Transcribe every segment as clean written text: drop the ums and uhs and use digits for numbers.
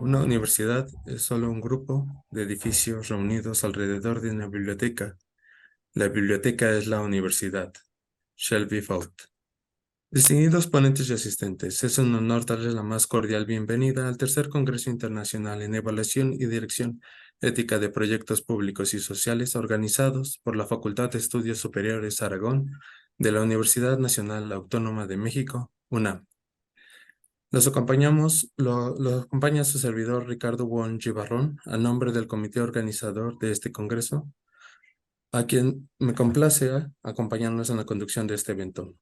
Una universidad es solo un grupo de edificios reunidos alrededor de una biblioteca. La biblioteca es la universidad. Shelby Fought. Distinguidos ponentes y asistentes, es un honor darles la más cordial bienvenida al tercer Congreso Internacional en Evaluación y Dirección Ética de Proyectos Públicos y Sociales organizados por la Facultad de Estudios Superiores Aragón de la Universidad Nacional Autónoma de México, UNAM. Los acompaña su servidor Ricardo Won Gibarrón, a nombre del comité organizador de este congreso, a quien me complace acompañarnos en la conducción de este evento.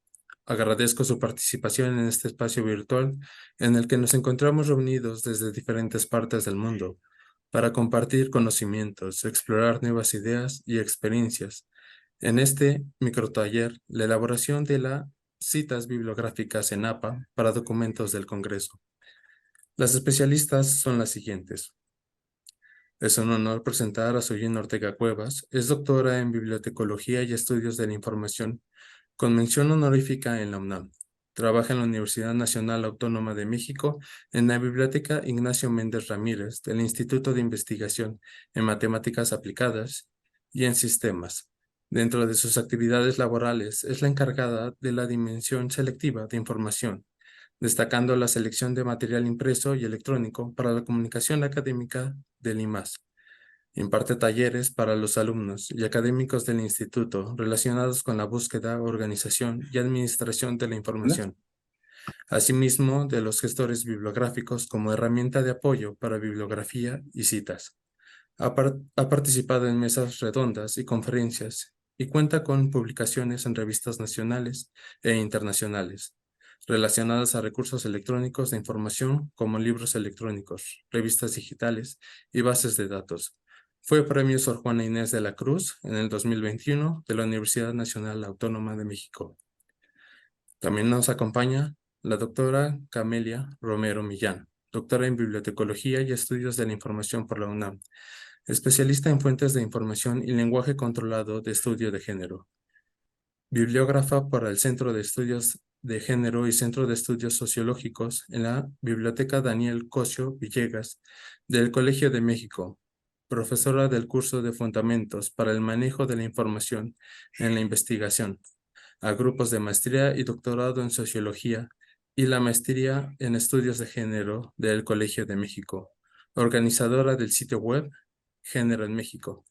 Agradezco su participación en este espacio virtual en el que nos encontramos reunidos desde diferentes partes del mundo para compartir conocimientos, explorar nuevas ideas y experiencias. En este microtaller, la elaboración de las citas bibliográficas en APA para documentos del Congreso. Las especialistas son las siguientes. Es un honor presentar a Soyin Ortega Cuevas. Es doctora en Bibliotecología y Estudios de la Información, con mención honorífica en la UNAM. Trabaja en la Universidad Nacional Autónoma de México en la Biblioteca Ignacio Méndez Ramírez del Instituto de Investigación en Matemáticas Aplicadas y en Sistemas. Dentro de sus actividades laborales, es la encargada de la dimensión selectiva de información, destacando la selección de material impreso y electrónico para la comunicación académica del IMAS. Imparte talleres para los alumnos y académicos del instituto relacionados con la búsqueda, organización y administración de la información, asimismo de los gestores bibliográficos como herramienta de apoyo para bibliografía y citas. Ha participado en mesas redondas y conferencias y cuenta con publicaciones en revistas nacionales e internacionales relacionadas a recursos electrónicos de información como libros electrónicos, revistas digitales y bases de datos. Fue Premio Sor Juana Inés de la Cruz en el 2021 de la Universidad Nacional Autónoma de México. También nos acompaña la doctora Camelia Romero Millán, doctora en Bibliotecología y Estudios de la Información por la UNAM, especialista en fuentes de información y lenguaje controlado de estudio de género, bibliógrafa para el Centro de Estudios de Género y Centro de Estudios Sociológicos en la Biblioteca Daniel Cosio Villegas del Colegio de México, profesora del curso de Fundamentos para el Manejo de la Información en la Investigación, a grupos de maestría y doctorado en Sociología y la maestría en Estudios de Género del Colegio de México, organizadora del sitio web Género en México,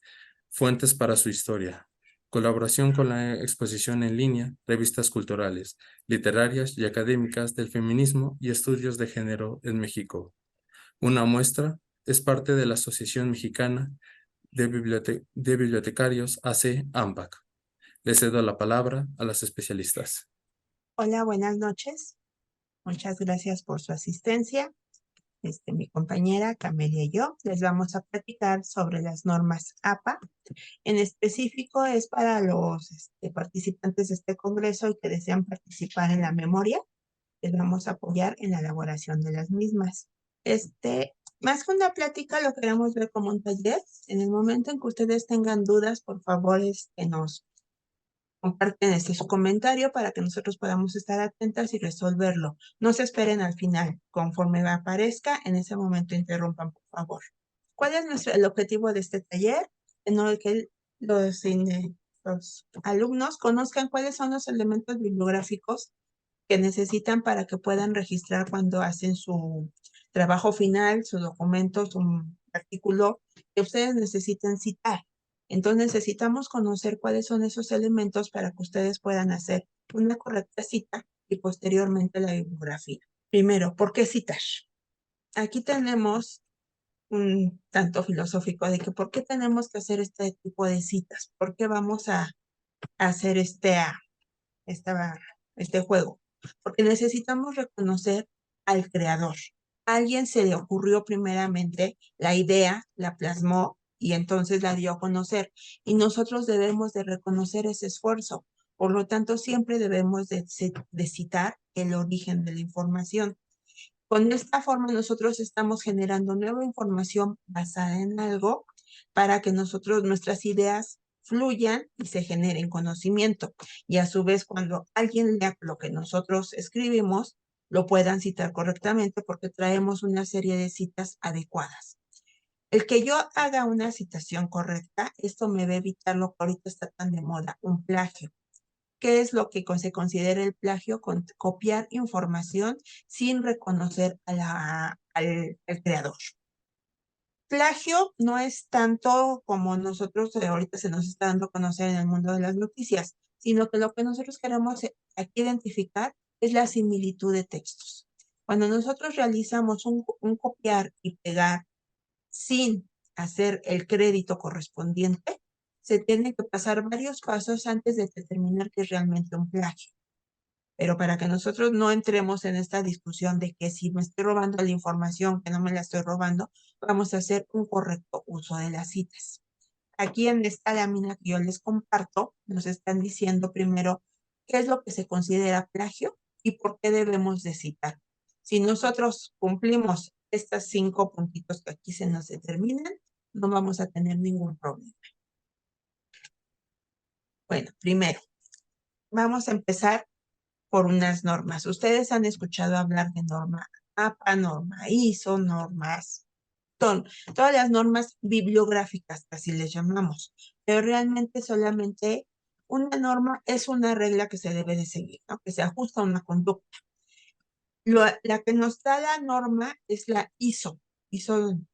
fuentes para su historia, colaboración con la exposición en línea, revistas culturales, literarias y académicas del feminismo y estudios de género en México. Una muestra es parte de la Asociación Mexicana de Bibliotecarios AC AMBAC. Le cedo la palabra a las especialistas. Hola, buenas noches. Muchas gracias por su asistencia. Mi compañera Camelia y yo les vamos a platicar sobre las normas APA. En específico es para los participantes de este congreso y que desean participar en la memoria. Les vamos a apoyar en la elaboración de las mismas. Más que una plática, lo queremos ver como un taller. En el momento en que ustedes tengan dudas, por favor, nos comparten su comentario para que nosotros podamos estar atentas y resolverlo. No se esperen al final. Conforme aparezca, en ese momento interrumpan, por favor. ¿Cuál es el objetivo de este taller? En el que los alumnos conozcan cuáles son los elementos bibliográficos que necesitan para que puedan registrar cuando hacen su trabajo final, su documento, su artículo que ustedes necesiten citar. Entonces necesitamos conocer cuáles son esos elementos para que ustedes puedan hacer una correcta cita y posteriormente la bibliografía. Primero, ¿por qué citar? Aquí tenemos un tanto filosófico de que por qué tenemos que hacer este tipo de citas, por qué vamos a hacer este juego, porque necesitamos reconocer al creador. A alguien se le ocurrió primeramente la idea, la plasmó y entonces la dio a conocer. Y nosotros debemos de reconocer ese esfuerzo. Por lo tanto, siempre debemos de citar el origen de la información. Con esta forma nosotros estamos generando nueva información basada en algo para que nuestras ideas fluyan y se generen conocimiento. Y a su vez, cuando alguien lea lo que nosotros escribimos, lo puedan citar correctamente porque traemos una serie de citas adecuadas. El que yo haga una citación correcta, esto me va a evitar lo que ahorita está tan de moda, un plagio. ¿Qué es lo que se considera el plagio? Copiar información sin reconocer al creador. Plagio no es tanto como nosotros ahorita se nos está dando a conocer en el mundo de las noticias, sino que lo que nosotros queremos aquí identificar es la similitud de textos. Cuando nosotros realizamos un copiar y pegar sin hacer el crédito correspondiente, se tienen que pasar varios pasos antes de determinar que es realmente un plagio. Pero para que nosotros no entremos en esta discusión de que si me estoy robando la información, que no me la estoy robando, vamos a hacer un correcto uso de las citas. Aquí en esta lámina que yo les comparto, nos están diciendo primero qué es lo que se considera plagio y por qué debemos de citar. Si nosotros cumplimos estos 5 puntitos que aquí se nos determinan, no vamos a tener ningún problema. Bueno, primero, vamos a empezar por unas normas. Ustedes han escuchado hablar de norma APA, norma ISO, normas, todas las normas bibliográficas, así les llamamos, pero realmente solamente una norma es una regla que se debe de seguir, ¿no? Que se ajusta a una conducta. La que nos da la norma es la ISO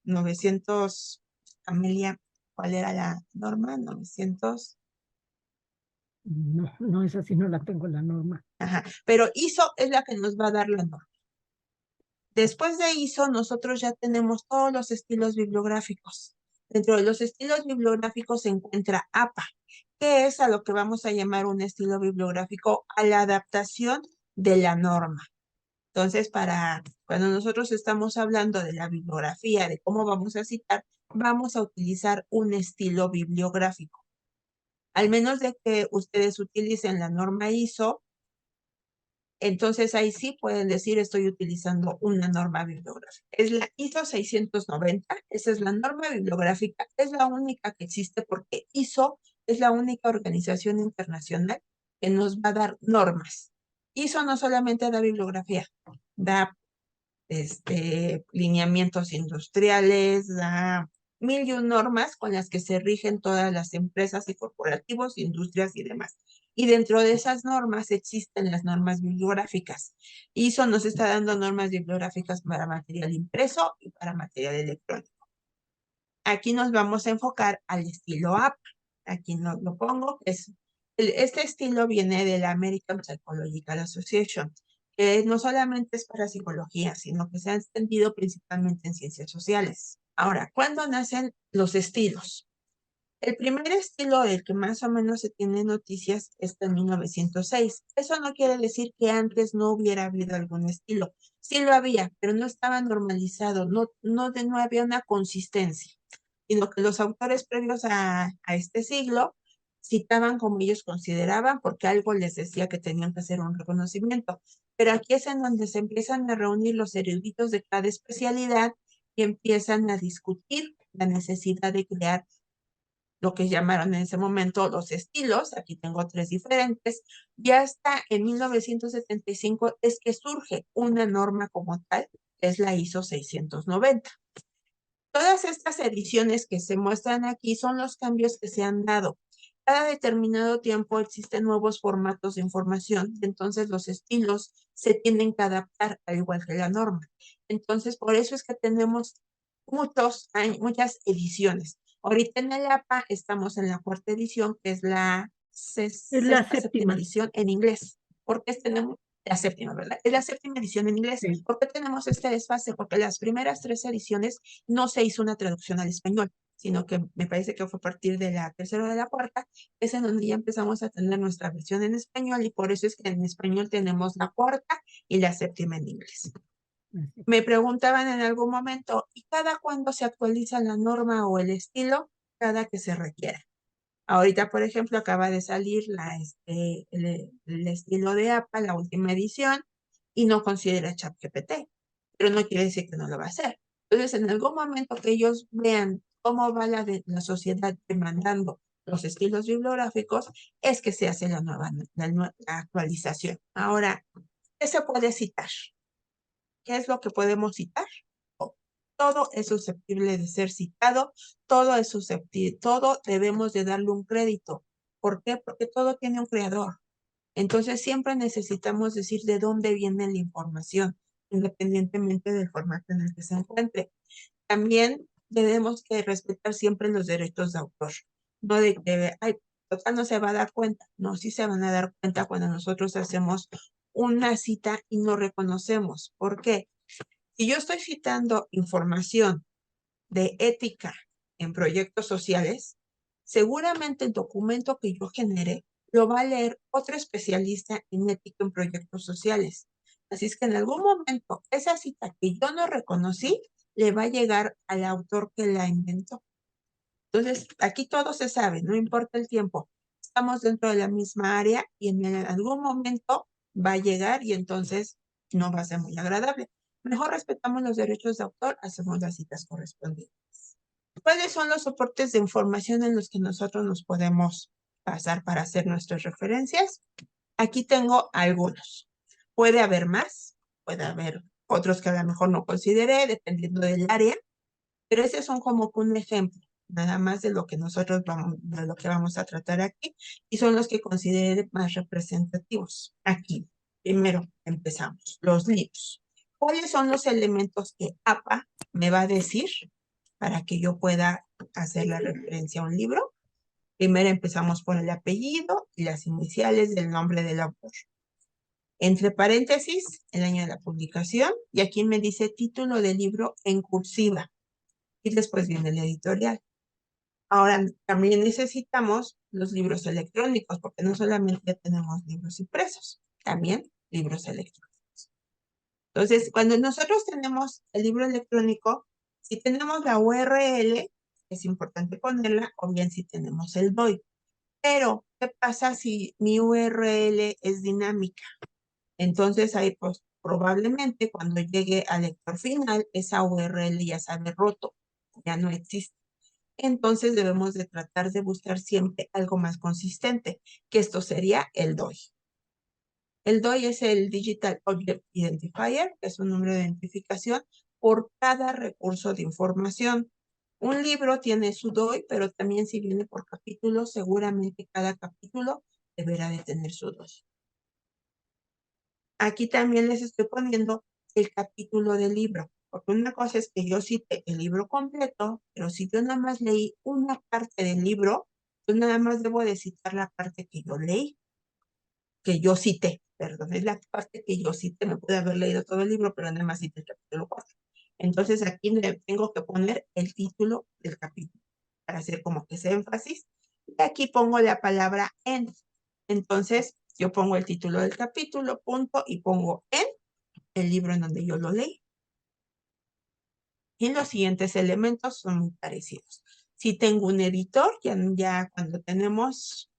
900, Amelia, ¿cuál era la norma? 900. No, esa sí no la tengo la norma. Ajá, pero ISO es la que nos va a dar la norma. Después de ISO, nosotros ya tenemos todos los estilos bibliográficos. Dentro de los estilos bibliográficos se encuentra APA, que es a lo que vamos a llamar un estilo bibliográfico a la adaptación de la norma. Entonces, para cuando nosotros estamos hablando de la bibliografía, de cómo vamos a citar, vamos a utilizar un estilo bibliográfico. Al menos de que ustedes utilicen la norma ISO, entonces ahí sí pueden decir estoy utilizando una norma bibliográfica. Es la ISO 690, esa es la norma bibliográfica, es la única que existe porque ISO es la única organización internacional que nos va a dar normas. ISO no solamente da bibliografía, da lineamientos industriales, da 1001 normas con las que se rigen todas las empresas y corporativos, industrias y demás. Y dentro de esas normas existen las normas bibliográficas. ISO nos está dando normas bibliográficas para material impreso y para material electrónico. Aquí nos vamos a enfocar al estilo APA. Aquí lo pongo, este estilo viene de la American Psychological Association, que no solamente es para psicología, sino que se ha extendido principalmente en ciencias sociales. Ahora, ¿cuándo nacen los estilos? El primer estilo del que más o menos se tiene noticias está en 1906. Eso no quiere decir que antes no hubiera habido algún estilo. Sí lo había, pero no estaba normalizado, no había una consistencia, sino que los autores previos a este siglo citaban como ellos consideraban porque algo les decía que tenían que hacer un reconocimiento. Pero aquí es en donde se empiezan a reunir los eruditos de cada especialidad y empiezan a discutir la necesidad de crear lo que llamaron en ese momento los estilos. Aquí tengo 3 diferentes. Ya hasta en 1975 es que surge una norma como tal, que es la ISO 690. Todas estas ediciones que se muestran aquí son los cambios que se han dado. Cada determinado tiempo existen nuevos formatos de información, entonces los estilos se tienen que adaptar al igual que la norma. Entonces, por eso es que tenemos muchas ediciones. Ahorita en el APA estamos en la 4ª edición, que es la séptima edición en inglés. ¿Por qué tenemos la 7ª, verdad? Es la 7ª edición en inglés. Sí. ¿Por qué tenemos este desfase? Porque las primeras 3 ediciones no se hizo una traducción al español, sino que me parece que fue a partir de la 3ª o de la 4ª, es en donde ya empezamos a tener nuestra versión en español, y por eso es que en español tenemos la 4ª y la 7ª en inglés. Me preguntaban en algún momento, ¿y cada cuándo se actualiza la norma o el estilo? Cada que se requiera. Ahorita, por ejemplo, acaba de salir el estilo de APA, la última edición, y no considera ChatGPT, pero no quiere decir que no lo va a hacer. Entonces, en algún momento que ellos vean cómo va la sociedad demandando los estilos bibliográficos, es que se hace la actualización. Ahora, ¿qué se puede citar? ¿qué es lo que podemos citar? Todo es susceptible de ser citado, todo es susceptible, todo debemos de darle un crédito. ¿Por qué? Porque todo tiene un creador. Entonces siempre necesitamos decir de dónde viene la información, independientemente del formato en el que se encuentre. También debemos que respetar siempre los derechos de autor. No de que, ay, total no se va a dar cuenta. No, sí se van a dar cuenta cuando nosotros hacemos una cita y no reconocemos. ¿Por qué? Si yo estoy citando información de ética en proyectos sociales, seguramente el documento que yo genere lo va a leer otro especialista en ética en proyectos sociales. Así es que en algún momento esa cita que yo no reconocí le va a llegar al autor que la inventó. Entonces, aquí todo se sabe, no importa el tiempo. Estamos dentro de la misma área y en algún momento va a llegar y entonces no va a ser muy agradable. Mejor respetamos los derechos de autor, hacemos las citas correspondientes. ¿Cuáles son los soportes de información en los que nosotros nos podemos basar para hacer nuestras referencias? Aquí tengo algunos. Puede haber más, puede haber otros que a lo mejor no consideré, dependiendo del área, pero esos son como un ejemplo, nada más de lo que nosotros vamos a tratar aquí, y son los que consideré más representativos. Aquí, primero empezamos, los libros. ¿Cuáles son los elementos que APA me va a decir para que yo pueda hacer la referencia a un libro? Primero empezamos por el apellido y las iniciales del nombre del autor. Entre paréntesis, el año de la publicación, y aquí me dice título del libro en cursiva. Y después viene el editorial. Ahora también necesitamos los libros electrónicos, porque no solamente tenemos libros impresos, también libros electrónicos. Entonces, cuando nosotros tenemos el libro electrónico, si tenemos la URL, es importante ponerla, o bien si tenemos el DOI. Pero, ¿qué pasa si mi URL es dinámica? Entonces, ahí pues probablemente cuando llegue al lector final, esa URL ya se ha roto, ya no existe. Entonces debemos de tratar de buscar siempre algo más consistente, que esto sería el DOI. El DOI es el Digital Object Identifier, que es un número de identificación por cada recurso de información. Un libro tiene su DOI, pero también si viene por capítulo, seguramente cada capítulo deberá de tener su DOI. Aquí también les estoy poniendo el capítulo del libro, porque una cosa es que yo cite el libro completo, pero si yo nada más leí una parte del libro, pues nada más debo de citar la parte que yo leí, que yo cité, perdón, es la parte que yo cité, me pude haber leído todo el libro, pero nada más cité el capítulo 4. Entonces aquí le tengo que poner el título del capítulo, para hacer como que ese énfasis, y aquí pongo la palabra en. Entonces, yo pongo el título del capítulo, punto, y pongo en el libro en donde yo lo leí. Y los siguientes elementos son muy parecidos. Si tengo un editor, ya cuando tenemos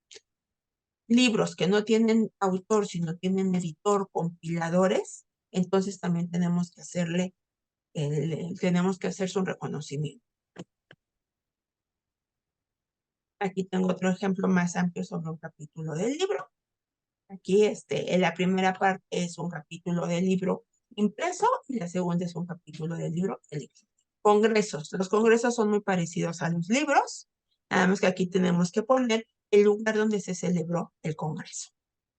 libros que no tienen autor, sino tienen editor, compiladores, entonces también tenemos que hacerle, tenemos que hacer su reconocimiento. Aquí tengo otro ejemplo más amplio sobre un capítulo del libro. Aquí en la primera parte es un capítulo del libro impreso y la segunda es un capítulo del libro electrónico. Congresos. Los congresos son muy parecidos a los libros, nada más que aquí tenemos que poner el lugar donde se celebró el congreso.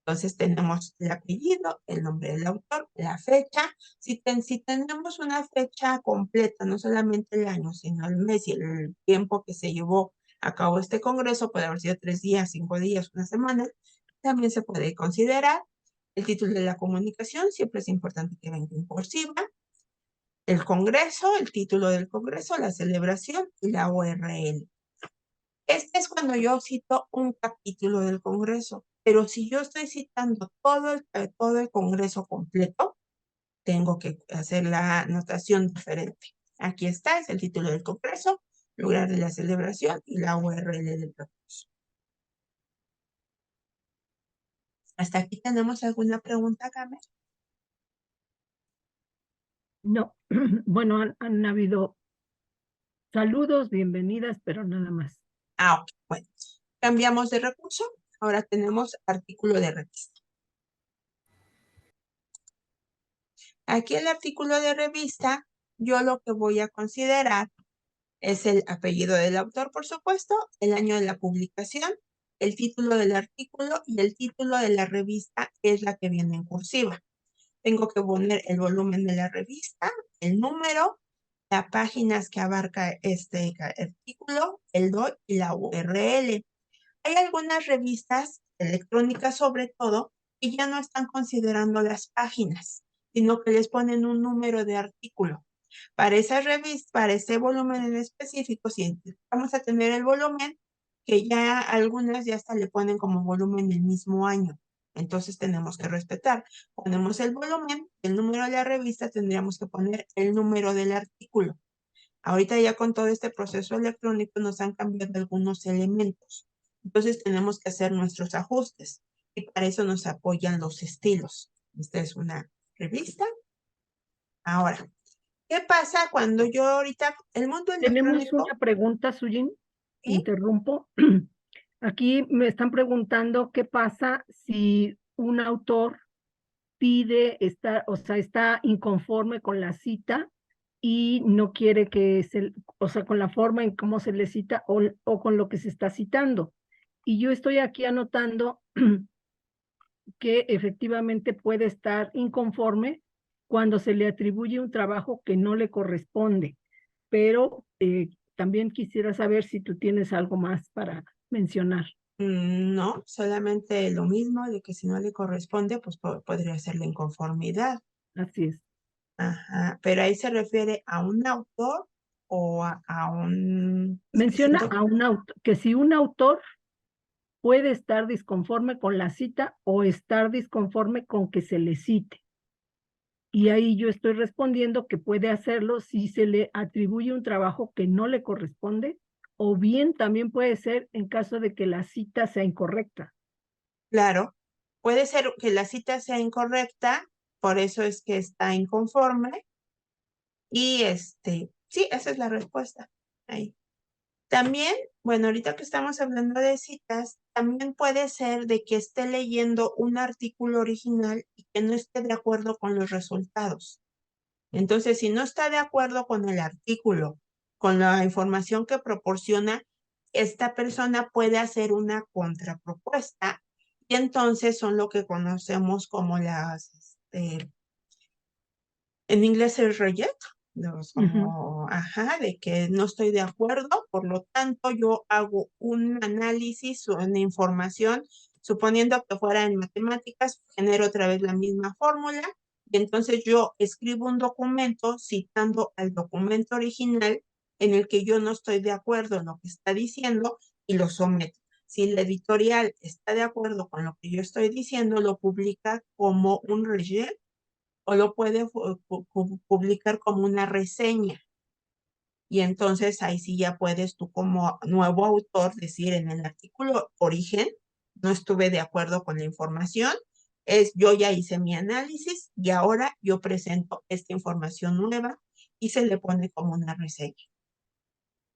Entonces tenemos el apellido, el nombre del autor, la fecha. Si tenemos una fecha completa, no solamente el año, sino el mes y el tiempo que se llevó a cabo este congreso, puede haber sido 3 días, 5 días, una semana, también se puede considerar. El título de la comunicación, siempre es importante que venga en cursiva. El congreso, el título del congreso, la celebración y la URL. Este es cuando yo cito un capítulo del congreso, pero si yo estoy citando todo el congreso completo, tengo que hacer la anotación diferente. Aquí está, es el título del congreso, lugar de la celebración y la URL del congreso. ¿Hasta aquí tenemos alguna pregunta, Carmen? No, bueno, han habido saludos, bienvenidas, pero nada más. Ok, bueno. Cambiamos de recurso. Ahora tenemos artículo de revista. Aquí el artículo de revista, yo lo que voy a considerar es el apellido del autor, por supuesto, el año de la publicación, el título del artículo y el título de la revista, que es la que viene en cursiva. Tengo que poner el volumen de la revista, el número, las páginas que abarca este artículo, el DOI y la URL. Hay algunas revistas electrónicas, sobre todo, que ya no están considerando las páginas, sino que les ponen un número de artículo. Para esa revista, para ese volumen en específico, si vamos a tener el volumen, que ya algunas ya hasta le ponen como volumen el mismo año. Entonces tenemos que respetar. Ponemos el volumen, el número de la revista, tendríamos que poner el número del artículo. Ahorita ya con todo este proceso electrónico nos han cambiado algunos elementos. Entonces tenemos que hacer nuestros ajustes y para eso nos apoyan los estilos. Esta es una revista. Ahora, ¿qué pasa cuando yo ahorita, el mundo Tenemos electrónico? una pregunta, Sujin. ¿Sí? Interrumpo. Aquí me están preguntando qué pasa si un autor pide estar, o sea, está inconforme con la cita y no quiere que se, o sea, con la forma en cómo se le cita o con lo que se está citando. Y yo estoy aquí anotando que efectivamente puede estar inconforme cuando se le atribuye un trabajo que no le corresponde. Pero también quisiera saber si tú tienes algo más para mencionar. No, solamente lo mismo de que si no le corresponde, pues podría ser la inconformidad. Así es. Ajá, pero ahí se refiere a un autor o a un... Menciona siento- a un autor, que si un autor puede estar disconforme con la cita o estar disconforme con que se le cite. Y ahí yo estoy respondiendo que puede hacerlo si se le atribuye un trabajo que no le corresponde, o bien también puede ser en caso de que la cita sea incorrecta. Claro, puede ser que la cita sea incorrecta, por eso es que está inconforme. Y sí, esa es la respuesta. Ahí. También, bueno, ahorita que estamos hablando de citas, también puede ser de que esté leyendo un artículo original y que no esté de acuerdo con los resultados. Entonces, si no está de acuerdo con el artículo, con la información que proporciona, esta persona puede hacer una contrapropuesta y entonces son lo que conocemos como en inglés es reject, como, ajá, de que no estoy de acuerdo, por lo tanto yo hago un análisis o una información, suponiendo que fuera en matemáticas, genero otra vez la misma fórmula, y entonces yo escribo un documento citando al documento original en el que yo no estoy de acuerdo en lo que está diciendo y lo someto. Si la editorial está de acuerdo con lo que yo estoy diciendo, lo publica como un reject o lo puede publicar como una reseña. Y entonces ahí sí ya puedes tú como nuevo autor decir en el artículo origen, no estuve de acuerdo con la información, yo ya hice mi análisis y ahora yo presento esta información nueva y se le pone como una reseña.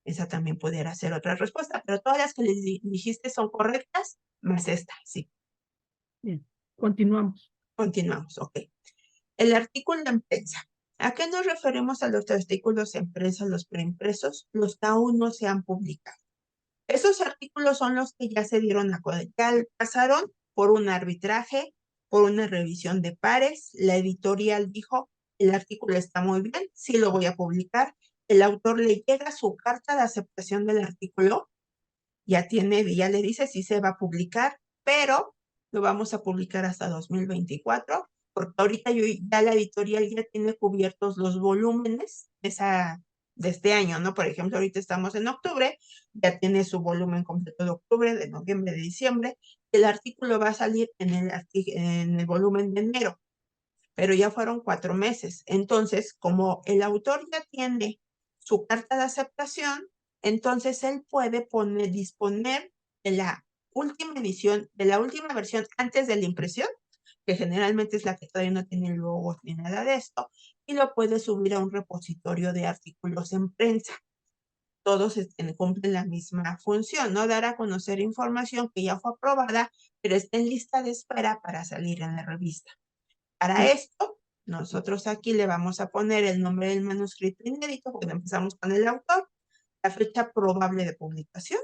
Esa también pudiera ser otra respuesta, pero todas las que les dijiste son correctas, más esta, sí. Bien, continuamos. Continuamos, ok. El artículo en prensa. ¿A qué nos referimos a los artículos en prensa, los preimpresos? Los que aún no se han publicado. Esos artículos son los que ya se dieron a conocer, ya pasaron por un arbitraje, por una revisión de pares. La editorial dijo, el artículo está muy bien, sí lo voy a publicar. El autor le llega su carta de aceptación del artículo, ya le dice si se va a publicar, pero lo vamos a publicar hasta 2024, porque ahorita ya la editorial ya tiene cubiertos los volúmenes de este año, ¿no? Por ejemplo, ahorita estamos en octubre, ya tiene su volumen completo de octubre, de noviembre, de diciembre. El artículo va a salir en el volumen de enero, pero ya fueron 4 meses. Entonces, como el autor ya tiene su carta de aceptación, entonces él puede disponer de la última edición, de la última versión antes de la impresión, que generalmente es la que todavía no tiene logos ni nada de esto, y lo puede subir a un repositorio de artículos en prensa. Todos cumplen la misma función, ¿no? Dar a conocer información que ya fue aprobada, pero está en lista de espera para salir en la revista. Para esto, Nosotros aquí le vamos a poner el nombre del manuscrito inédito, porque empezamos con el autor, la fecha probable de publicación,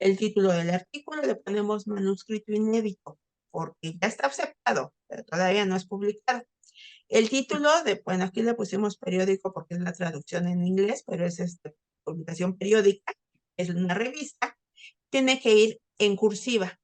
el título del artículo, le ponemos manuscrito inédito, porque ya está aceptado, pero todavía no es publicado. El título bueno, aquí le pusimos periódico porque es la traducción en inglés, pero es publicación periódica, es una revista, tiene que ir en cursiva.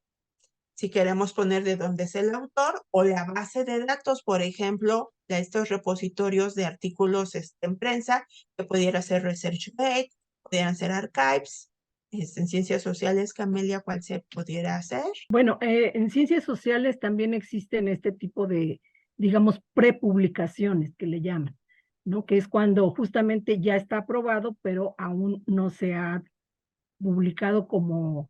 Si queremos poner de dónde es el autor o la base de datos, por ejemplo, de estos repositorios de artículos en prensa, que pudiera ser ResearchGate, pudieran ser archives, en ciencias sociales, Camelia, ¿cuál se pudiera hacer? Bueno, en ciencias sociales también existen este tipo de, digamos, prepublicaciones que le llaman, ¿no? Que es cuando justamente ya está aprobado, pero aún no se ha publicado como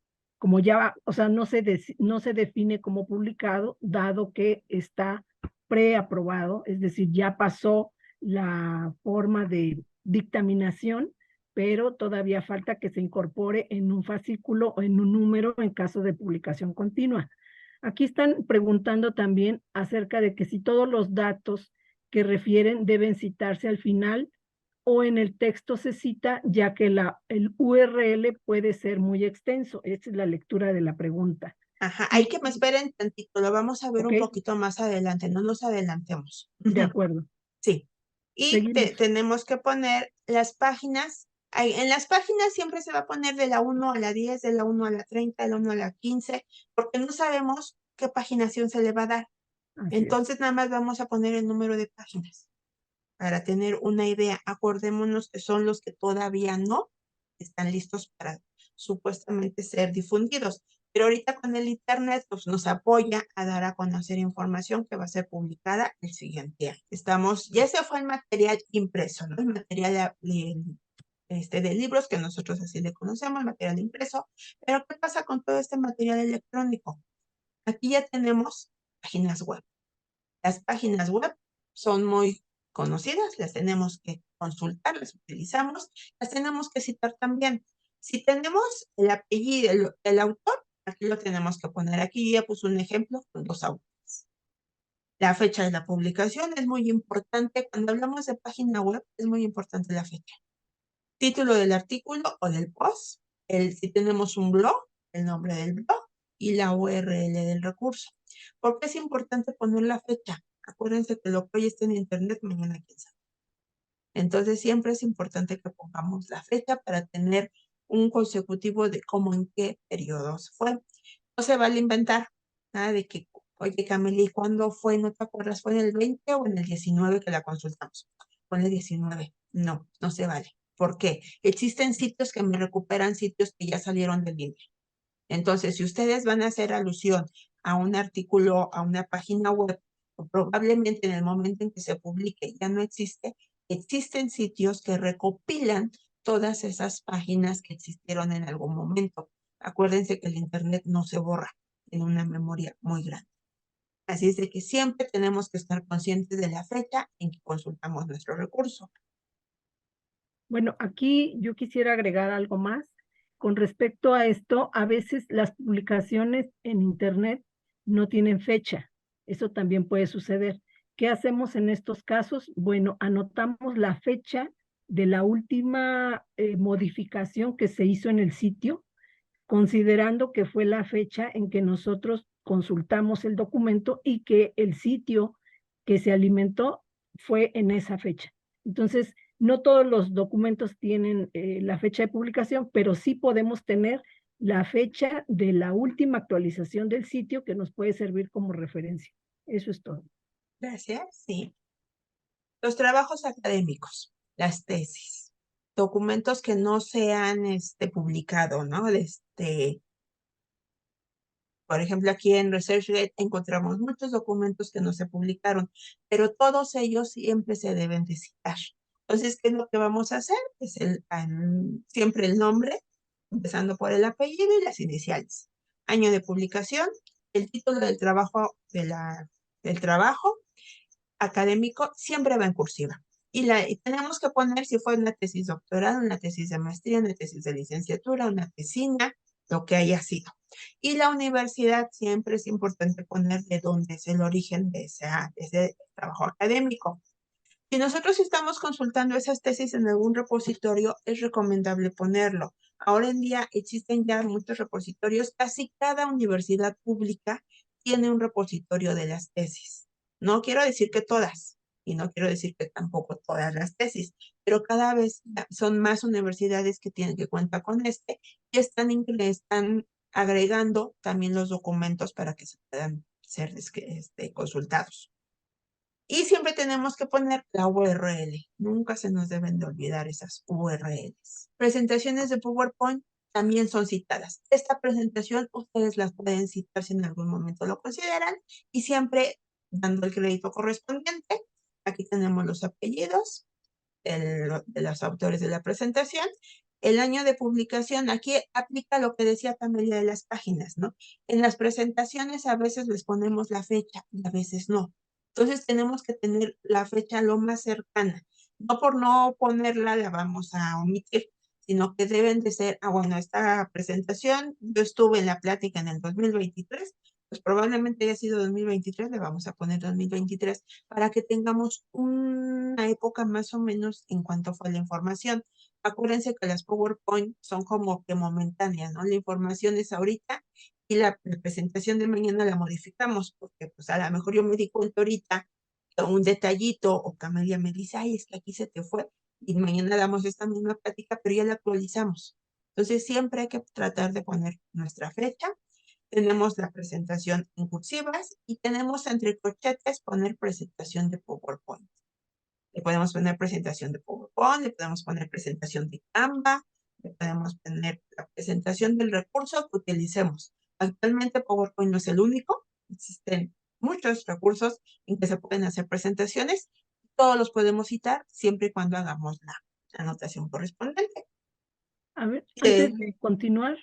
ya, o sea, no se define como publicado, dado que está preaprobado, es decir, ya pasó la forma de dictaminación, pero todavía falta que se incorpore en un fascículo o en un número en caso de publicación continua. Aquí están preguntando también acerca de que si todos los datos que refieren deben citarse al final o en el texto se cita, ya que el URL puede ser muy extenso. Esta es la lectura de la pregunta. Ajá, hay que me esperen tantito, lo vamos a ver un ¿Ok? poquito más adelante, no nos adelantemos. De acuerdo. Sí. Y Seguimos. tenemos que poner las páginas. En las páginas siempre se va a poner de la 1 a la 10, de la 1 a la 30, de la 1 a la 15, porque no sabemos qué paginación se le va a dar. Así es. Entonces nada más vamos a poner el número de páginas para tener una idea. Acordémonos que son los que todavía no están listos para supuestamente ser difundidos. Pero ahorita con el internet pues nos apoya a dar a conocer información que va a ser publicada el siguiente año. Ya se fue el material impreso, ¿no? El material de libros que nosotros así le conocemos, material impreso. Pero ¿qué pasa con todo este material electrónico? Aquí ya tenemos páginas web. Las páginas web son muy conocidas, las tenemos que consultar, las utilizamos, las tenemos que citar también. Si tenemos el apellido del autor, aquí lo tenemos que poner. Aquí ya puse un ejemplo con 2 autores. La fecha de la publicación es muy importante. Cuando hablamos de página web, es muy importante la fecha. Título del artículo o del post, si tenemos un blog, el nombre del blog y la URL del recurso. ¿Por qué es importante poner la fecha? Acuérdense que lo que hoy está en internet, mañana quién sabe. Entonces siempre es importante que pongamos la fecha para tener un consecutivo de cómo en qué periodos fue. No se vale inventar nada de que, oye Camila, ¿cuándo fue? ¿No te acuerdas? ¿Fue en el 20 o en el 19 que la consultamos? Fue en el 19. No, no se vale. ¿Por qué? Existen sitios que me recuperan sitios que ya salieron de línea. Entonces, si ustedes van a hacer alusión a un artículo, a una página web, o probablemente en el momento en que se publique ya no existe, existen sitios que recopilan todas esas páginas que existieron en algún momento. Acuérdense que el internet no se borra en una memoria muy grande. Así es de que siempre tenemos que estar conscientes de la fecha en que consultamos nuestro recurso. Bueno, aquí yo quisiera agregar algo más. Con respecto a esto, a veces las publicaciones en internet no tienen fecha. Eso también puede suceder. ¿Qué hacemos en estos casos? Bueno, anotamos la fecha de la última modificación que se hizo en el sitio, considerando que fue la fecha en que nosotros consultamos el documento y que el sitio que se alimentó fue en esa fecha. Entonces, no todos los documentos tienen la fecha de publicación, pero sí podemos tener la fecha de la última actualización del sitio que nos puede servir como referencia. Eso es todo. Gracias, sí. Los trabajos académicos, las tesis, documentos que no se han publicado, ¿no? Por ejemplo, aquí en ResearchGate encontramos muchos documentos que no se publicaron, pero todos ellos siempre se deben de citar. Entonces, ¿qué es lo que vamos a hacer? Es siempre el nombre, empezando por el apellido y las iniciales. Año de publicación, el título del trabajo, del trabajo académico, siempre va en cursiva. Y tenemos que poner si fue una tesis doctoral, una tesis de maestría, una tesis de licenciatura, una tesina, lo que haya sido. Y la universidad siempre es importante poner de dónde es el origen de trabajo académico. Si nosotros estamos consultando esas tesis en algún repositorio, es recomendable ponerlo. Ahora en día existen ya muchos repositorios, casi cada universidad pública tiene un repositorio de las tesis. No quiero decir que todas, y no quiero decir que tampoco todas las tesis, pero cada vez son más universidades que tienen que cuentar con este y están agregando también los documentos para que se puedan ser consultados. Y siempre tenemos que poner la URL. Nunca se nos deben de olvidar esas URLs. Presentaciones de PowerPoint también son citadas. Esta presentación ustedes las pueden citar si en algún momento lo consideran y siempre dando el crédito correspondiente. Aquí tenemos los apellidos de los autores de la presentación. El año de publicación, aquí aplica lo que decía también de las páginas, ¿no? En las presentaciones a veces les ponemos la fecha y a veces no. Entonces tenemos que tener la fecha lo más cercana. No por no ponerla la vamos a omitir, sino que deben de ser, bueno, esta presentación, yo estuve en la plática en el 2023, pues probablemente haya sido 2023, le vamos a poner 2023, para que tengamos una época más o menos en cuanto fue la información. Acuérdense que las PowerPoint son como que momentáneas, ¿no? La información es ahorita y la presentación de mañana la modificamos, porque pues a lo mejor yo me di cuenta ahorita un detallito o Camelia me dice, ay, es que aquí se te fue y mañana damos esta misma plática, pero ya la actualizamos. Entonces siempre hay que tratar de poner nuestra fecha. Tenemos la presentación en cursivas y tenemos entre corchetes poner presentación de PowerPoint. Le podemos poner presentación de PowerPoint, le podemos poner presentación de Canva, le podemos poner la presentación del recurso que utilicemos. Actualmente PowerPoint no es el único, existen muchos recursos en que se pueden hacer presentaciones. Todos los podemos citar siempre y cuando hagamos la anotación correspondiente. A ver, antes de continuar,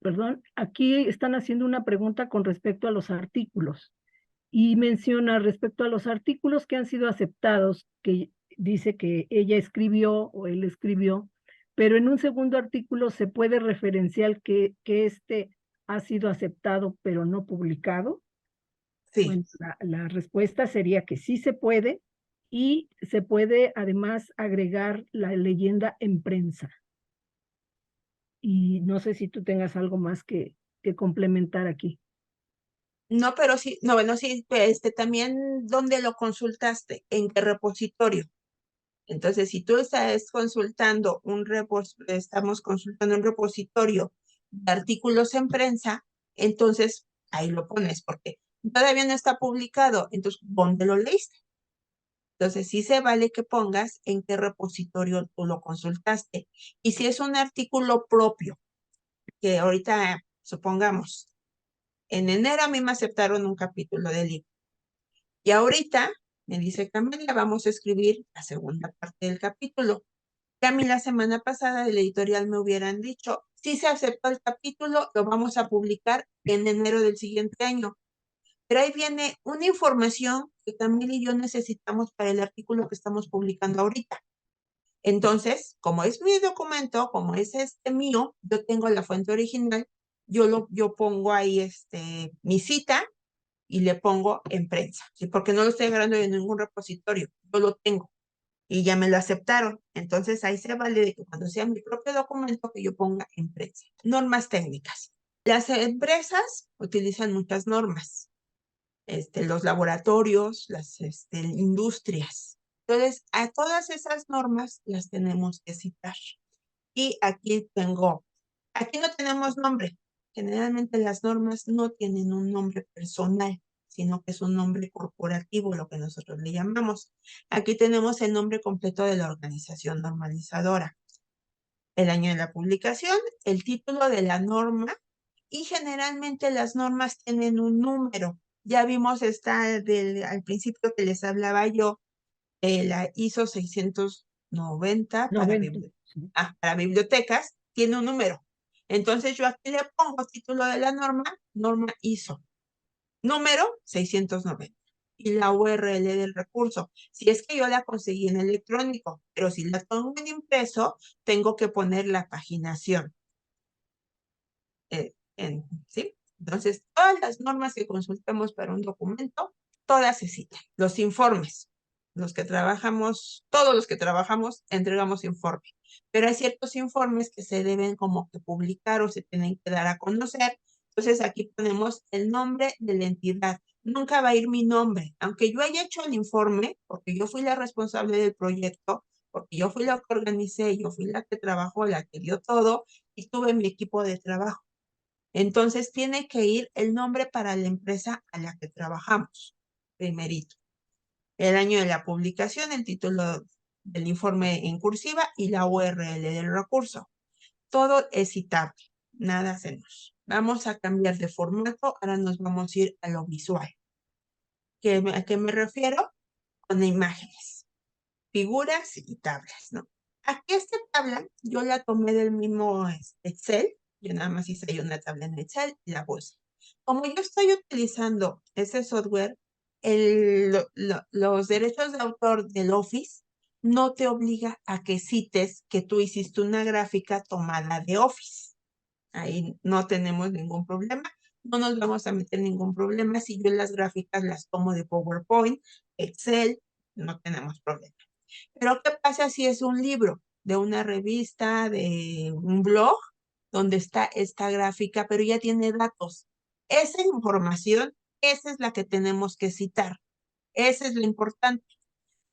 perdón, aquí están haciendo una pregunta con respecto a los artículos y menciona respecto a los artículos que han sido aceptados, que dice que ella escribió o él escribió, pero en un segundo artículo se puede referenciar que este ha sido aceptado pero no publicado. Sí. Bueno, la respuesta sería que sí se puede y se puede además agregar la leyenda en prensa. Y no sé si tú tengas algo más que complementar aquí. No, pero sí, no, bueno, sí, también, ¿dónde lo consultaste? ¿En qué repositorio? Entonces, si tú estás consultando estamos consultando un repositorio de artículos en prensa, entonces ahí lo pones, porque todavía no está publicado, entonces, ¿dónde lo leíste? Entonces, sí se vale que pongas en qué repositorio tú lo consultaste. Y si es un artículo propio, que ahorita, supongamos, en enero a mí me aceptaron un capítulo del libro. Y ahorita me dice Camelia, vamos a escribir la segunda parte del capítulo. Que a mí la semana pasada del editorial me hubieran dicho, sí se aceptó el capítulo, lo vamos a publicar en enero del siguiente año. Pero ahí viene una información que Camelia y yo necesitamos para el artículo que estamos publicando ahorita. Entonces, como es mi documento, como es mío, yo tengo la fuente original, yo pongo ahí mi cita y le pongo en prensa, ¿sí? Porque no lo estoy agarrando de ningún repositorio, yo lo tengo y ya me lo aceptaron. Entonces ahí se vale de que cuando sea mi propio documento que yo ponga en prensa. Normas técnicas. Las empresas utilizan muchas normas, los laboratorios, las industrias. Entonces, a todas esas normas las tenemos que citar. Y aquí no tenemos nombre. Generalmente las normas no tienen un nombre personal, sino que es un nombre corporativo, lo que nosotros le llamamos. Aquí tenemos el nombre completo de la organización normalizadora, el año de la publicación, el título de la norma y generalmente las normas tienen un número. Ya vimos al principio que les hablaba yo, la ISO 690 Sí. para bibliotecas, tiene un número. Entonces yo aquí le pongo título de la norma ISO, número 690 y la URL del recurso. Si es que yo la conseguí en electrónico, pero si la pongo en impreso, tengo que poner la paginación. ¿Sí? Entonces, todas las normas que consultemos para un documento todas se citan. Los informes, todos los que trabajamos, entregamos informe. Pero hay ciertos informes que se deben como que publicar o se tienen que dar a conocer. Entonces aquí ponemos el nombre de la entidad. Nunca va a ir mi nombre. Aunque yo haya hecho el informe, porque yo fui la responsable del proyecto, porque yo fui la que organicé, yo fui la que trabajó, la que dio todo, y tuve mi equipo de trabajo. Entonces tiene que ir el nombre para la empresa a la que trabajamos, primerito. El año de la publicación, el título del informe en cursiva y la URL del recurso. Todo es citable, nada hacemos. Vamos a cambiar de formato, ahora nos vamos a ir a lo visual. ¿A qué me refiero? Con imágenes, figuras y tablas, ¿no? Aquí esta tabla yo la tomé del mismo Excel, yo nada más hice ahí una tabla en Excel y la puse. Como yo estoy utilizando ese software, los derechos de autor del Office no te obliga a que cites que tú hiciste una gráfica tomada de Office. Ahí no tenemos ningún problema. No nos vamos a meter ningún problema si yo las gráficas las tomo de PowerPoint, Excel, no tenemos problema. Pero ¿qué pasa si es un libro de una revista, de un blog, donde está esta gráfica, pero ya tiene datos? Esa información, esa es la que tenemos que citar. Esa es lo importante.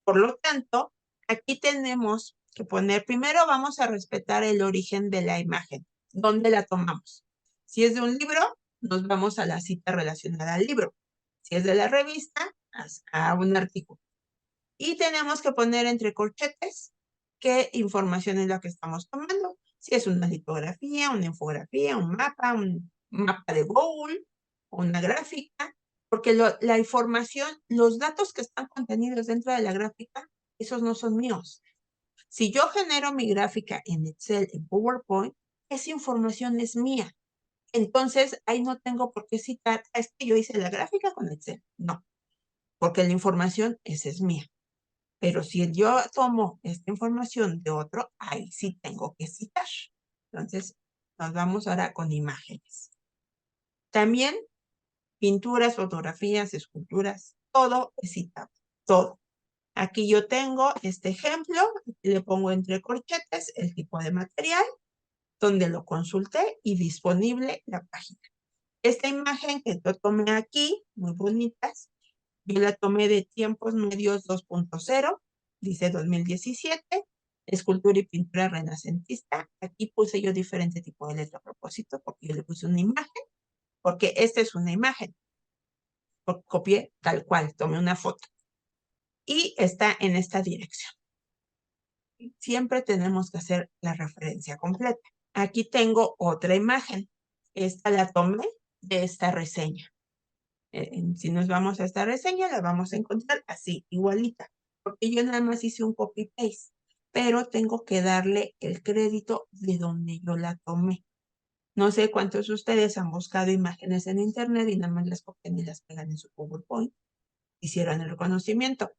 Por lo tanto, aquí tenemos que poner, primero vamos a respetar el origen de la imagen. ¿Dónde la tomamos? Si es de un libro, nos vamos a la cita relacionada al libro. Si es de la revista, a un artículo. Y tenemos que poner entre corchetes qué información es la que estamos tomando. Si es una litografía, una infografía, un mapa de Google, una gráfica, porque la información, los datos que están contenidos dentro de la gráfica, esos no son míos. Si yo genero mi gráfica en Excel, en PowerPoint, esa información es mía. Entonces, ahí no tengo por qué citar, es que yo hice la gráfica con Excel. No, porque la información, esa es mía. Pero si yo tomo esta información de otro, ahí sí tengo que citar. Entonces, nos vamos ahora con imágenes. También pinturas, fotografías, esculturas, todo es citable, todo. Aquí yo tengo este ejemplo, le pongo entre corchetes el tipo de material, donde lo consulté y disponible la página. Esta imagen que yo tomé aquí, muy bonitas, yo la tomé de Tiempos Medios 2.0, dice 2017, escultura y pintura renacentista. Aquí puse yo diferente tipo de letra a propósito, porque yo le puse una imagen, porque esta es una imagen. Copié tal cual, tomé una foto. Y está en esta dirección. Siempre tenemos que hacer la referencia completa. Aquí tengo otra imagen. Esta la tomé de esta reseña. Si nos vamos a esta reseña, la vamos a encontrar así, igualita, porque yo nada más hice un copy-paste, pero tengo que darle el crédito de donde yo la tomé. No sé cuántos de ustedes han buscado imágenes en internet y nada más las copian y las pegan en su PowerPoint, hicieron el reconocimiento.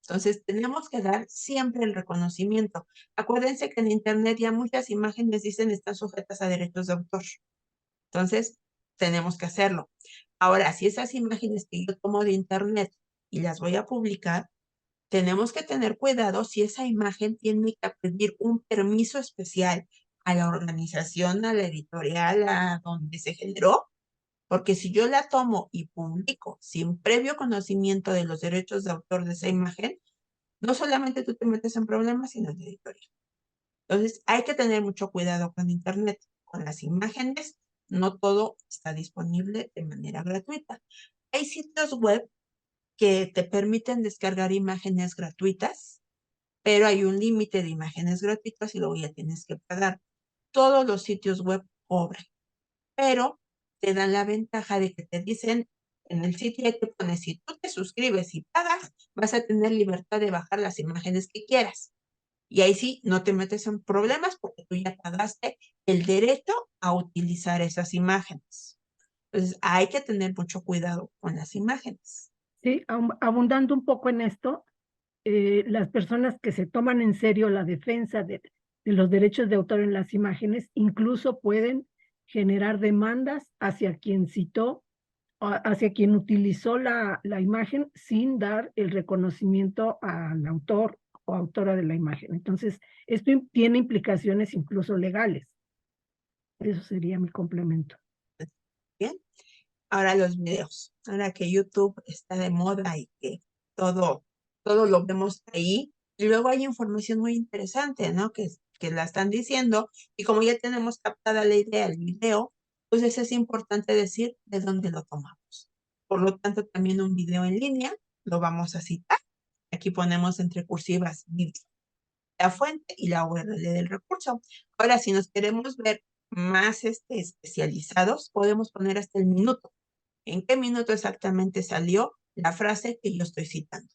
Entonces, tenemos que dar siempre el reconocimiento. Acuérdense que en internet ya muchas imágenes dicen están sujetas a derechos de autor. Entonces, tenemos que hacerlo. Ahora, si esas imágenes que yo tomo de internet y las voy a publicar, tenemos que tener cuidado si esa imagen tiene que pedir un permiso especial a la organización, a la editorial, a donde se generó, porque si yo la tomo y publico sin previo conocimiento de los derechos de autor de esa imagen, no solamente tú te metes en problemas, sino el editorial. Entonces, hay que tener mucho cuidado con internet, con las imágenes. No todo está disponible de manera gratuita. Hay sitios web que te permiten descargar imágenes gratuitas, pero hay un límite de imágenes gratuitas y luego ya tienes que pagar. Todos los sitios web cobran, pero te dan la ventaja de que te dicen en el sitio que pones, si tú te suscribes y pagas, vas a tener libertad de bajar las imágenes que quieras. Y ahí sí, no te metes en problemas porque tú ya pagaste el derecho a utilizar esas imágenes. Entonces, hay que tener mucho cuidado con las imágenes. Sí, abundando un poco en esto, las personas que se toman en serio la defensa de los derechos de autor en las imágenes, incluso pueden generar demandas hacia quien citó hacia quien utilizó la imagen sin dar el reconocimiento al autor o autora de la imagen. Entonces, esto tiene implicaciones incluso legales. Eso sería mi complemento. Bien. Ahora los videos. Ahora que YouTube está de moda y que todo lo vemos ahí. Y luego hay información muy interesante, ¿no? Que la están diciendo. Y como ya tenemos captada la idea del video, pues es importante decir de dónde lo tomamos. Por lo tanto, también un video en línea lo vamos a citar. Aquí ponemos entre cursivas la fuente y la URL del recurso. Ahora, si nos queremos ver más especializados, podemos poner hasta el minuto. ¿En qué minuto exactamente salió la frase que yo estoy citando?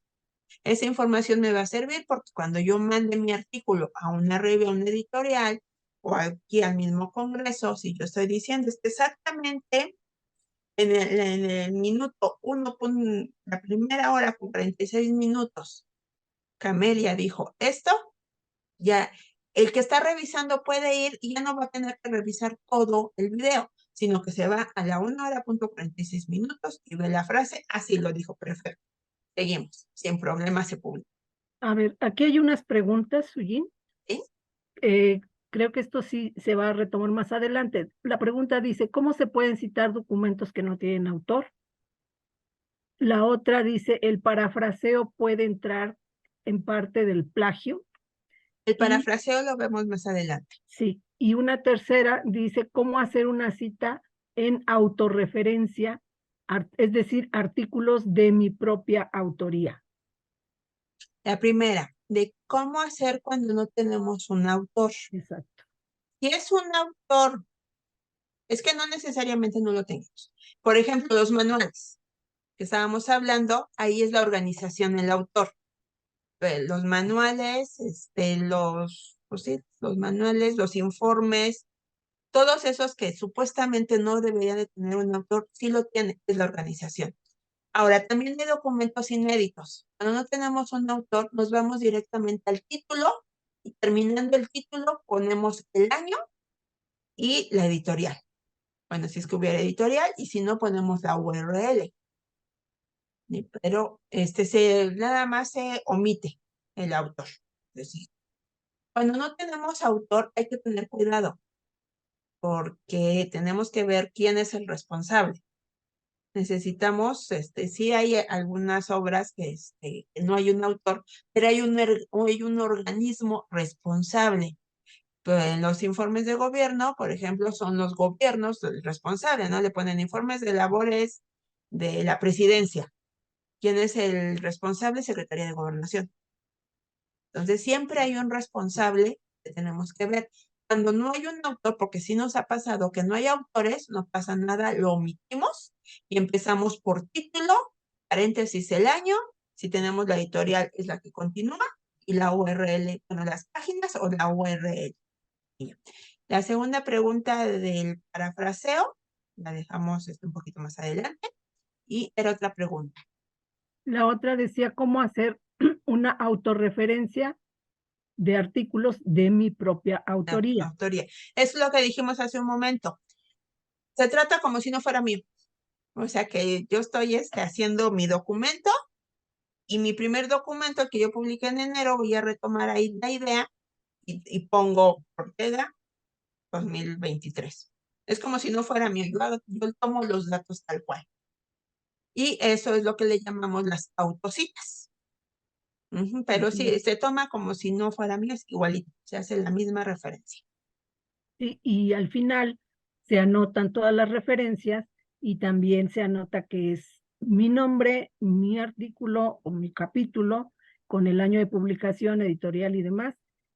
Esa información me va a servir porque cuando yo mande mi artículo a una review, a una editorial o aquí al mismo congreso, si yo estoy diciendo exactamente en el minuto 1, la primera hora con 46 minutos, Camelia dijo esto, ya el que está revisando puede ir y ya no va a tener que revisar todo el video, sino que se va a la 1 hora punto 46 minutos y ve la frase, así lo dijo, perfecto. Seguimos, sin problema se publica. A ver, aquí hay unas preguntas, Sujin. ¿Sí? Creo que esto sí se va a retomar más adelante. La pregunta dice, ¿cómo se pueden citar documentos que no tienen autor? La otra dice, ¿el parafraseo puede entrar en parte del plagio? El parafraseo lo vemos más adelante. Sí, y una tercera dice, ¿cómo hacer una cita en autorreferencia? Es decir, artículos de mi propia autoría. La primera, de cómo hacer cuando no tenemos un autor. Exacto. Si es un autor, es que no necesariamente no lo tenemos. Por ejemplo, los manuales que estábamos hablando, ahí es la organización, el autor. Los manuales, pues sí, los manuales, los informes, todos esos que supuestamente no debería de tener un autor, sí lo tiene, es la organización. Ahora, también hay documentos inéditos. Cuando no tenemos un autor, nos vamos directamente al título y terminando el título ponemos el año y la editorial. Bueno, si es que hubiera editorial y si no, ponemos la URL. Pero nada más se omite el autor. Es decir, cuando no tenemos autor hay que tener cuidado porque tenemos que ver quién es el responsable. Necesitamos, sí hay algunas obras que no hay un autor, pero hay un organismo responsable. Pero en los informes de gobierno, por ejemplo, son los gobiernos responsables, ¿no? Le ponen informes de labores de la presidencia. ¿Quién es el responsable? Secretaría de Gobernación. Entonces, siempre hay un responsable que tenemos que ver. Cuando no hay un autor, porque sí nos ha pasado que no hay autores, no pasa nada, lo omitimos y empezamos por título, paréntesis el año, si tenemos la editorial es la que continúa y la URL, bueno, las páginas o la URL. La segunda pregunta del parafraseo, la dejamos un poquito más adelante, y era otra pregunta. La otra decía cómo hacer una autorreferencia de artículos de mi propia autoría. Autoría. Es lo que dijimos hace un momento. Se trata como si no fuera mío. O sea que yo estoy haciendo mi documento y mi primer documento, el que yo publiqué en enero, voy a retomar ahí la idea y pongo Ortega 2023. Es como si no fuera mío. Yo tomo los datos tal cual. Y eso es lo que le llamamos las autocitas. Pero sí, se toma como si no fuera mío, es igualito. Se hace la misma referencia. Y al final se anotan todas las referencias y también se anota que es mi nombre, mi artículo o mi capítulo con el año de publicación, editorial y demás.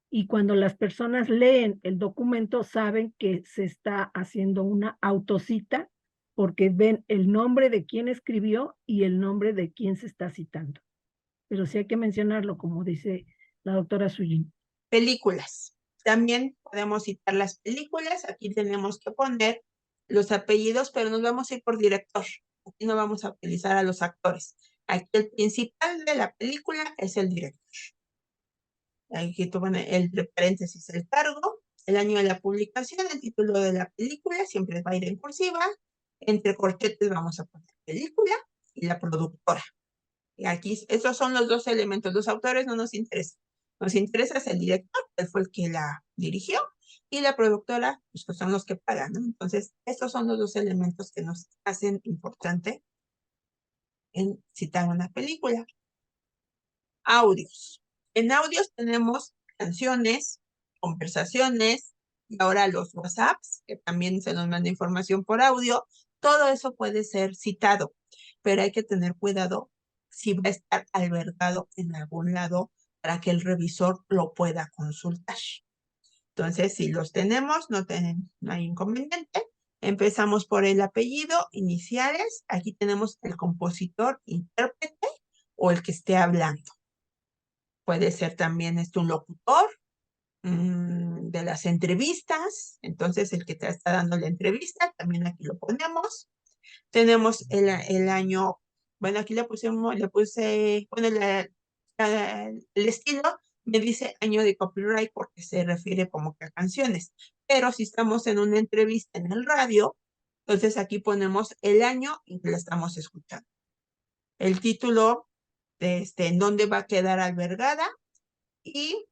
Y cuando las personas leen el documento saben que se está haciendo una autocita porque ven el nombre de quien escribió y el nombre de quien se está citando. Pero sí hay que mencionarlo, como dice la doctora Sujin. Películas. También podemos citar las películas. Aquí tenemos que poner los apellidos, pero nos vamos a ir por director. Aquí no vamos a utilizar a los actores. Aquí el principal de la película es el director. Aquí tú pones entre paréntesis el cargo, el año de la publicación, el título de la película, siempre va a ir en cursiva. Entre corchetes vamos a poner película y la productora. Y aquí, esos son los dos elementos. Los autores no nos interesan. Nos interesa el director, que fue el que la dirigió, y la productora, pues que son los que pagan, ¿no? Entonces, estos son los dos elementos que nos hacen importante en citar una película. Audios. En audios tenemos canciones, conversaciones, y ahora los WhatsApps, que también se nos manda información por audio. Todo eso puede ser citado, pero hay que tener cuidado si va a estar albergado en algún lado para que el revisor lo pueda consultar. Entonces, si los tenemos, no hay inconveniente. Empezamos por el apellido, iniciales. Aquí tenemos el compositor, intérprete o el que esté hablando. Puede ser también un locutor de las entrevistas. Entonces, el que te está dando la entrevista, también aquí lo ponemos. Tenemos el año, bueno, aquí le puse, bueno, el estilo me dice año de copyright porque se refiere como que a canciones. Pero si estamos en una entrevista en el radio, entonces aquí ponemos el año en que la estamos escuchando. El título, en dónde va a quedar albergada y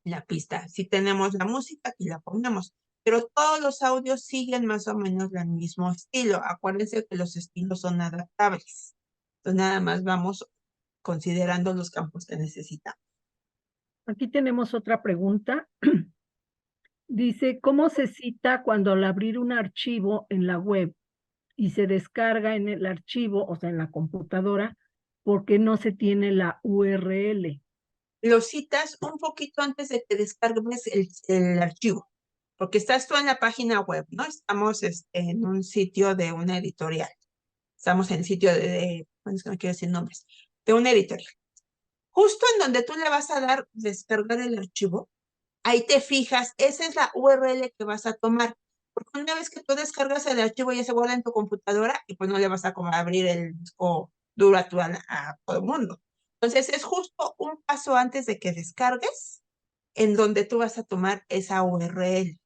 la pista. Si tenemos la música, aquí la ponemos. Pero todos los audios siguen más o menos el mismo estilo. Acuérdense que los estilos son adaptables. Entonces nada más vamos considerando los campos que necesitamos. Aquí tenemos otra pregunta. Dice, ¿cómo se cita cuando al abrir un archivo en la web y se descarga en el archivo, o sea, en la computadora, porque no se tiene la URL? Lo citas un poquito antes de que descargues el archivo, porque estás tú en la página web, ¿no? Estamos en un sitio de una editorial. Estamos en el sitio bueno, es que no quiero decir nombres, de una editorial. Justo en donde tú le vas a dar descargar el archivo, ahí te fijas, esa es la URL que vas a tomar. Porque una vez que tú descargas el archivo ya se guarda en tu computadora y pues no le vas a como abrir el disco duro a todo el mundo. Entonces es justo un paso antes de que descargues en donde tú vas a tomar esa URL,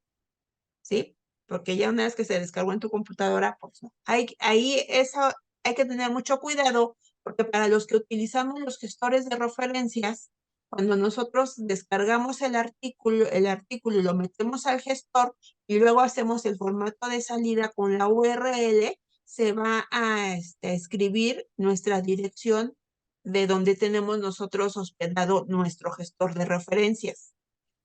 ¿sí? Porque ya una vez que se descargó en tu computadora, pues no. Ahí eso hay que tener mucho cuidado porque para los que utilizamos los gestores de referencias, cuando nosotros descargamos el artículo y lo metemos al gestor y luego hacemos el formato de salida con la URL, se va a escribir nuestra dirección de donde tenemos nosotros hospedado nuestro gestor de referencias.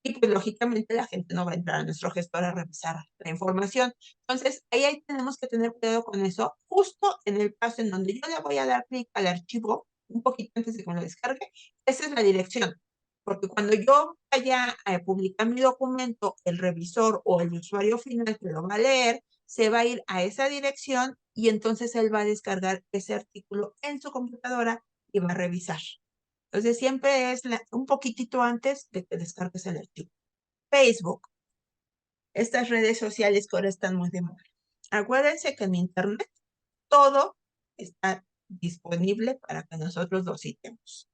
Y pues lógicamente la gente no va a entrar a nuestro gestor a revisar la información. Entonces, ahí tenemos que tener cuidado con eso. Justo en el paso en donde yo le voy a dar clic al archivo, un poquito antes de que me lo descargue, esa es la dirección. Porque cuando yo vaya a publicar mi documento, el revisor o el usuario final que lo va a leer, se va a ir a esa dirección y entonces él va a descargar ese artículo en su computadora y va a revisar. Entonces siempre es un poquitito antes de que descargues el archivo. Facebook. Estas redes sociales que ahora están muy de moda. Acuérdense que en Internet todo está disponible para que nosotros lo citemos.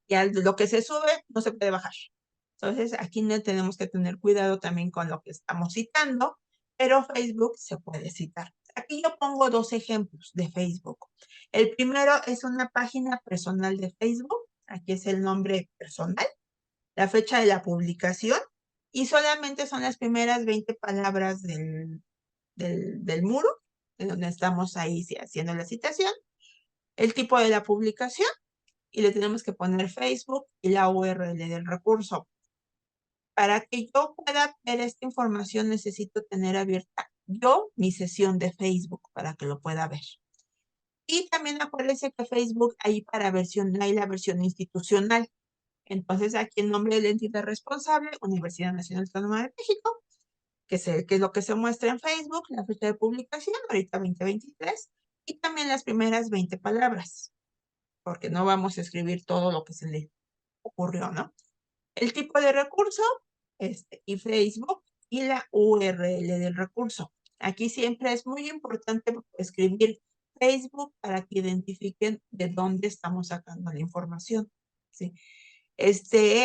Y lo que se sube no se puede bajar. Entonces aquí no tenemos que tener cuidado también con lo que estamos citando, pero Facebook se puede citar. Aquí yo pongo dos ejemplos de Facebook. El primero es una página personal de Facebook. Aquí es el nombre personal, la fecha de la publicación y solamente son las primeras 20 palabras del muro, en donde estamos ahí haciendo la citación, el tipo de la publicación y le tenemos que poner Facebook y la URL del recurso. Para que yo pueda ver esta información necesito tener abierta yo mi sesión de Facebook para que lo pueda ver. Y también acuérdense que Facebook hay la versión institucional. Entonces aquí el nombre de la entidad responsable, Universidad Nacional Autónoma de México, que es lo que se muestra en Facebook, la fecha de publicación, ahorita 2023, y también las primeras 20 palabras, porque no vamos a escribir todo lo que se le ocurrió, ¿no? El tipo de recurso, y Facebook, y la URL del recurso. Aquí siempre es muy importante escribir Facebook para que identifiquen de dónde estamos sacando la información, ¿sí?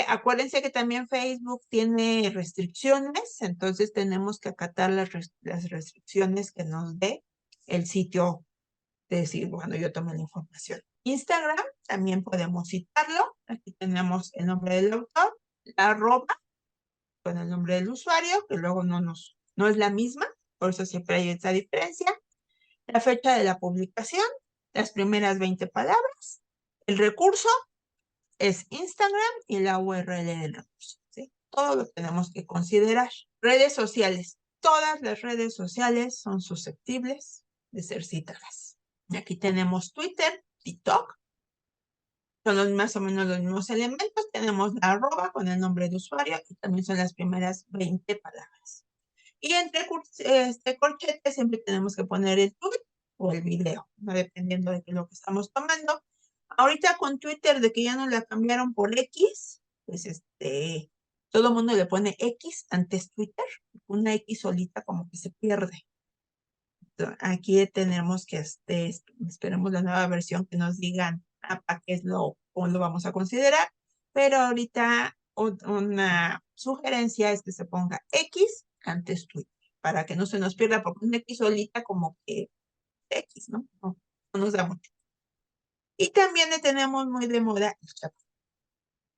Acuérdense que también Facebook tiene restricciones, entonces tenemos que acatar las restricciones que nos dé el sitio decir, bueno, yo tomé la información. Instagram, también podemos citarlo. Aquí tenemos el nombre del autor, la arroba con el nombre del usuario, que luego no es la misma, por eso siempre hay esa diferencia. La fecha de la publicación, las primeras 20 palabras, el recurso es Instagram y la URL del recurso, ¿sí? Todo lo tenemos que considerar. Redes sociales. Todas las redes sociales son susceptibles de ser citadas. Y aquí tenemos Twitter, TikTok. Son más o menos los mismos elementos. Tenemos la arroba con el nombre de usuario y también son las primeras 20 palabras. Y entre corchetes siempre tenemos que poner el tweet o el video, ¿no? Dependiendo de lo que estamos tomando. Ahorita con Twitter, de que ya no la cambiaron por X, pues todo el mundo le pone X antes Twitter, una X solita como que se pierde. Entonces, aquí tenemos que, esperemos la nueva versión que nos digan para qué es cómo lo vamos a considerar, pero ahorita una sugerencia es que se ponga X antes Twitter, para que no se nos pierda, porque una X solita como que X, ¿no? No nos da mucho. Y también le tenemos muy de moda el chat.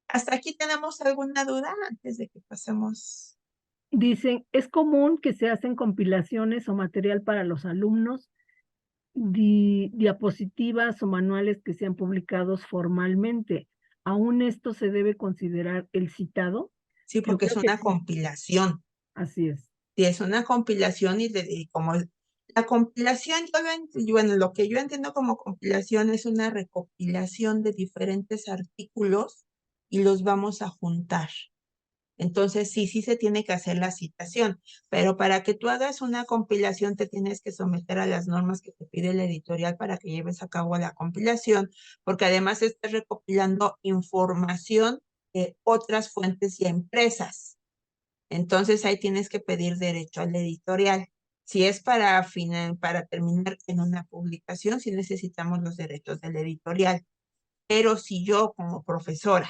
¿Hasta aquí tenemos alguna duda antes de que pasemos? Dicen, es común que se hacen compilaciones o material para los alumnos, diapositivas o manuales que sean publicados formalmente. ¿Aún esto se debe considerar el citado? Sí, Yo porque es creo que una sí. compilación. Así es. Sí, es una compilación y como la compilación, bueno, lo que yo entiendo como compilación es una recopilación de diferentes artículos y los vamos a juntar. Entonces, sí se tiene que hacer la citación, pero para que tú hagas una compilación te tienes que someter a las normas que te pide la editorial para que lleves a cabo la compilación, porque además estás recopilando información de otras fuentes y empresas. Entonces, ahí tienes que pedir derecho al editorial. Si es para terminar en una publicación, sí necesitamos los derechos del editorial. Pero si yo como profesora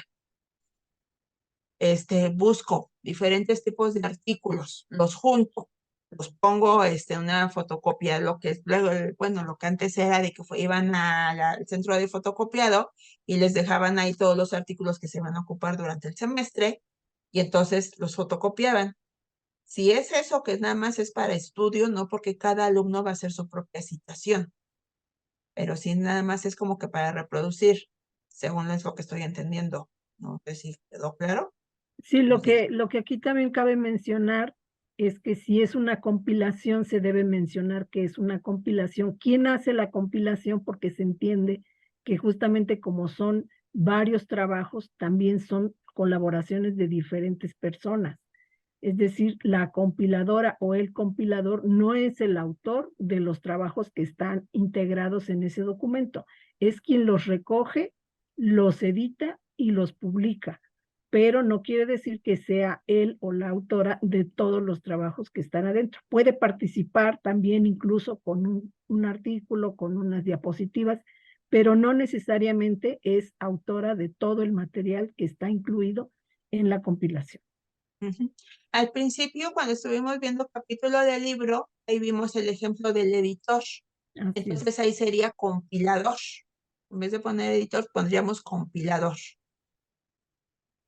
busco diferentes tipos de artículos, los junto, los pongo una fotocopia, lo que es luego, bueno, lo que antes era de que iban al centro de fotocopiado y les dejaban ahí todos los artículos que se van a ocupar durante el semestre y entonces los fotocopiaban. Si es eso que nada más es para estudio, no, porque cada alumno va a hacer su propia citación, pero si nada más es como que para reproducir, según es lo que estoy entendiendo. No sé si quedó claro. Sí, No sé. lo que aquí también cabe mencionar es que si es una compilación, se debe mencionar que es una compilación. ¿Quién hace la compilación? Porque se entiende que justamente como son varios trabajos, también son colaboraciones de diferentes personas. Es decir, la compiladora o el compilador no es el autor de los trabajos que están integrados en ese documento. Es quien los recoge, los edita y los publica, pero no quiere decir que sea él o la autora de todos los trabajos que están adentro. Puede participar también incluso con un artículo, con unas diapositivas, pero no necesariamente es autora de todo el material que está incluido en la compilación. Al principio, cuando estuvimos viendo capítulo del libro, ahí vimos el ejemplo del editor. Entonces ahí sería compilador. En vez de poner editor, pondríamos compilador.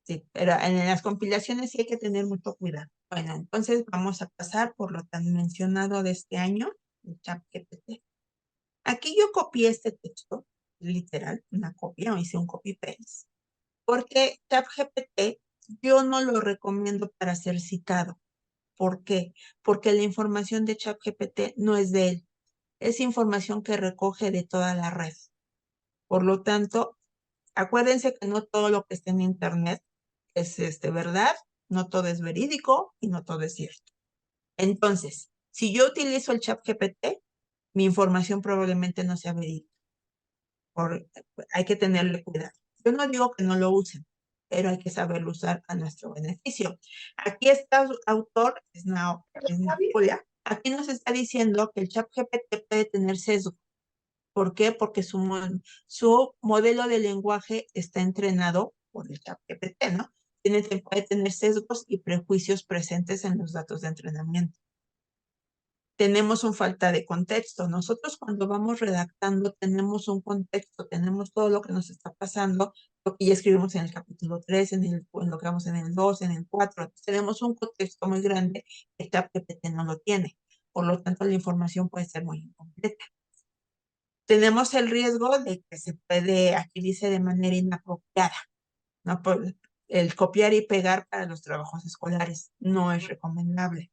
Sí, pero en las compilaciones sí hay que tener mucho cuidado. Bueno, entonces vamos a pasar por lo tan mencionado de este año, el ChatGPT. Aquí yo copié este texto, literal, una copia, o hice un copy-paste, porque ChatGPT yo no lo recomiendo para ser citado. ¿Por qué? Porque la información de ChatGPT no es de él, es información que recoge de toda la red. Por lo tanto, acuérdense que no todo lo que está en Internet es verdad, no todo es verídico y no todo es cierto. Entonces, si yo utilizo el ChatGPT, mi información probablemente no sea verídica. Hay que tenerle cuidado. Yo no digo que no lo usen, pero hay que saberlo usar a nuestro beneficio. Aquí está el autor, es Julia. Aquí nos está diciendo que el ChatGPT puede tener sesgo. ¿Por qué? Porque su modelo de lenguaje está entrenado por el ChatGPT, ¿no? Puede tener sesgos y prejuicios presentes en los datos de entrenamiento. tenemos una falta de contexto. Nosotros cuando vamos redactando tenemos un contexto, tenemos todo lo que nos está pasando, lo que ya escribimos en el capítulo 3, en lo que vamos en el 2, en el 4. Tenemos un contexto muy grande que ChatGPT no lo tiene. Por lo tanto, la información puede ser muy incompleta. Tenemos el riesgo de que se puede, aquí dice, de manera inapropiada, ¿no? El copiar y pegar para los trabajos escolares no es recomendable.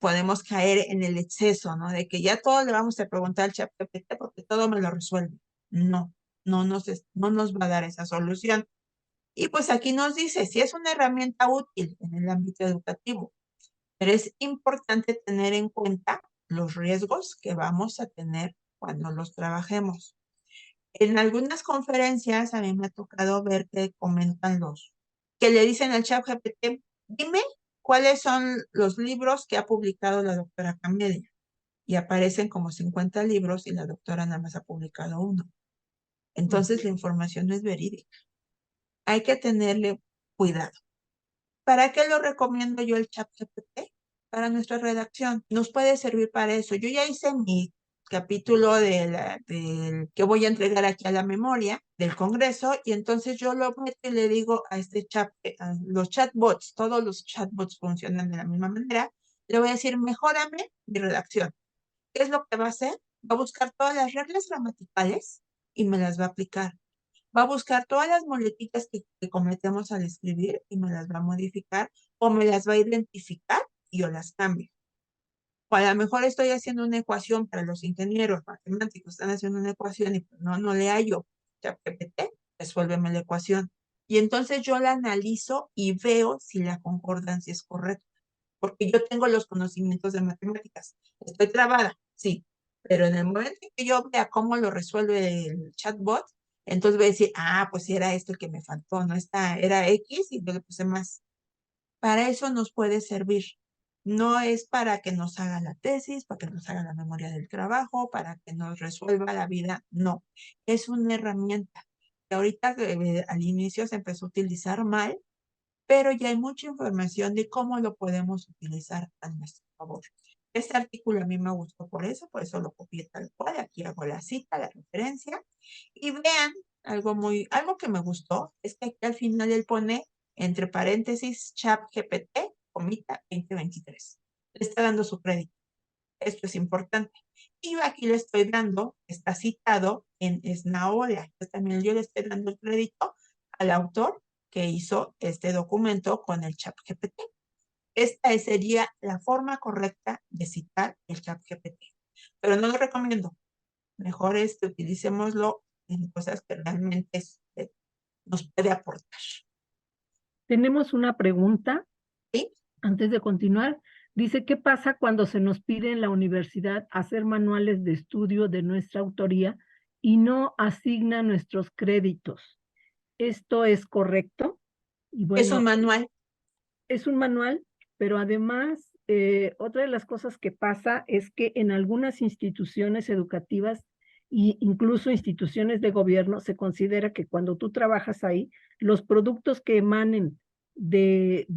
Podemos caer en el exceso, ¿no? De que ya todo le vamos a preguntar al ChatGPT porque todo me lo resuelve. No, no nos va a dar esa solución. Y pues aquí nos dice, si es una herramienta útil en el ámbito educativo, pero es importante tener en cuenta los riesgos que vamos a tener cuando los trabajemos. En algunas conferencias a mí me ha tocado ver que comentan que le dicen al ChatGPT, dime cuáles son los libros que ha publicado la doctora Camelia. Y aparecen como 50 libros y la doctora nada más ha publicado uno. Entonces la información no es verídica. Hay que tenerle cuidado. ¿Para qué lo recomiendo yo el ChatGPT? Para nuestra redacción. Nos puede servir para eso. Yo ya hice mi capítulo del que voy a entregar aquí a la memoria del Congreso y entonces yo lo meto y le digo a los chatbots, todos los chatbots funcionan de la misma manera, le voy a decir, mejórame mi redacción. ¿Qué es lo que va a hacer? Va a buscar todas las reglas gramaticales y me las va a aplicar. Va a buscar todas las muletitas que cometemos al escribir y me las va a modificar o me las va a identificar y yo las cambio. O a lo mejor estoy haciendo una ecuación para los ingenieros matemáticos, están haciendo una ecuación y no le hallo. ChatGPT, resuélveme la ecuación. Y entonces yo la analizo y veo si la concordancia es correcta. Porque yo tengo los conocimientos de matemáticas. Estoy trabada, sí. Pero en el momento en que yo vea cómo lo resuelve el chatbot, entonces voy a decir, pues sí era esto el que me faltó, no era X y yo le puse más. Para eso nos puede servir. No es para que nos haga la tesis, para que nos haga la memoria del trabajo, para que nos resuelva la vida. No, es una herramienta que ahorita al inicio se empezó a utilizar mal, pero ya hay mucha información de cómo lo podemos utilizar a nuestro favor. Este artículo a mí me gustó por eso lo copié tal cual. Aquí hago la cita, la referencia. Y vean, algo que me gustó es que aquí al final él pone entre paréntesis ChatGPT, comita 2023. Le está dando su crédito. Esto es importante. Y yo aquí le estoy dando, está citado en Esnaola. Entonces también yo le estoy dando el crédito al autor que hizo este documento con el ChatGPT. Esta sería la forma correcta de citar el ChatGPT. Pero no lo recomiendo. Mejor utilicémoslo en cosas que realmente nos puede aportar. Tenemos una pregunta. ¿Sí? Antes de continuar, dice, ¿qué pasa cuando se nos pide en la universidad hacer manuales de estudio de nuestra autoría y no asigna nuestros créditos? ¿Esto es correcto? Y bueno, es un manual. Es un manual, pero además, otra de las cosas que pasa es que en algunas instituciones educativas e incluso instituciones de gobierno se considera que cuando tú trabajas ahí, los productos que emanen de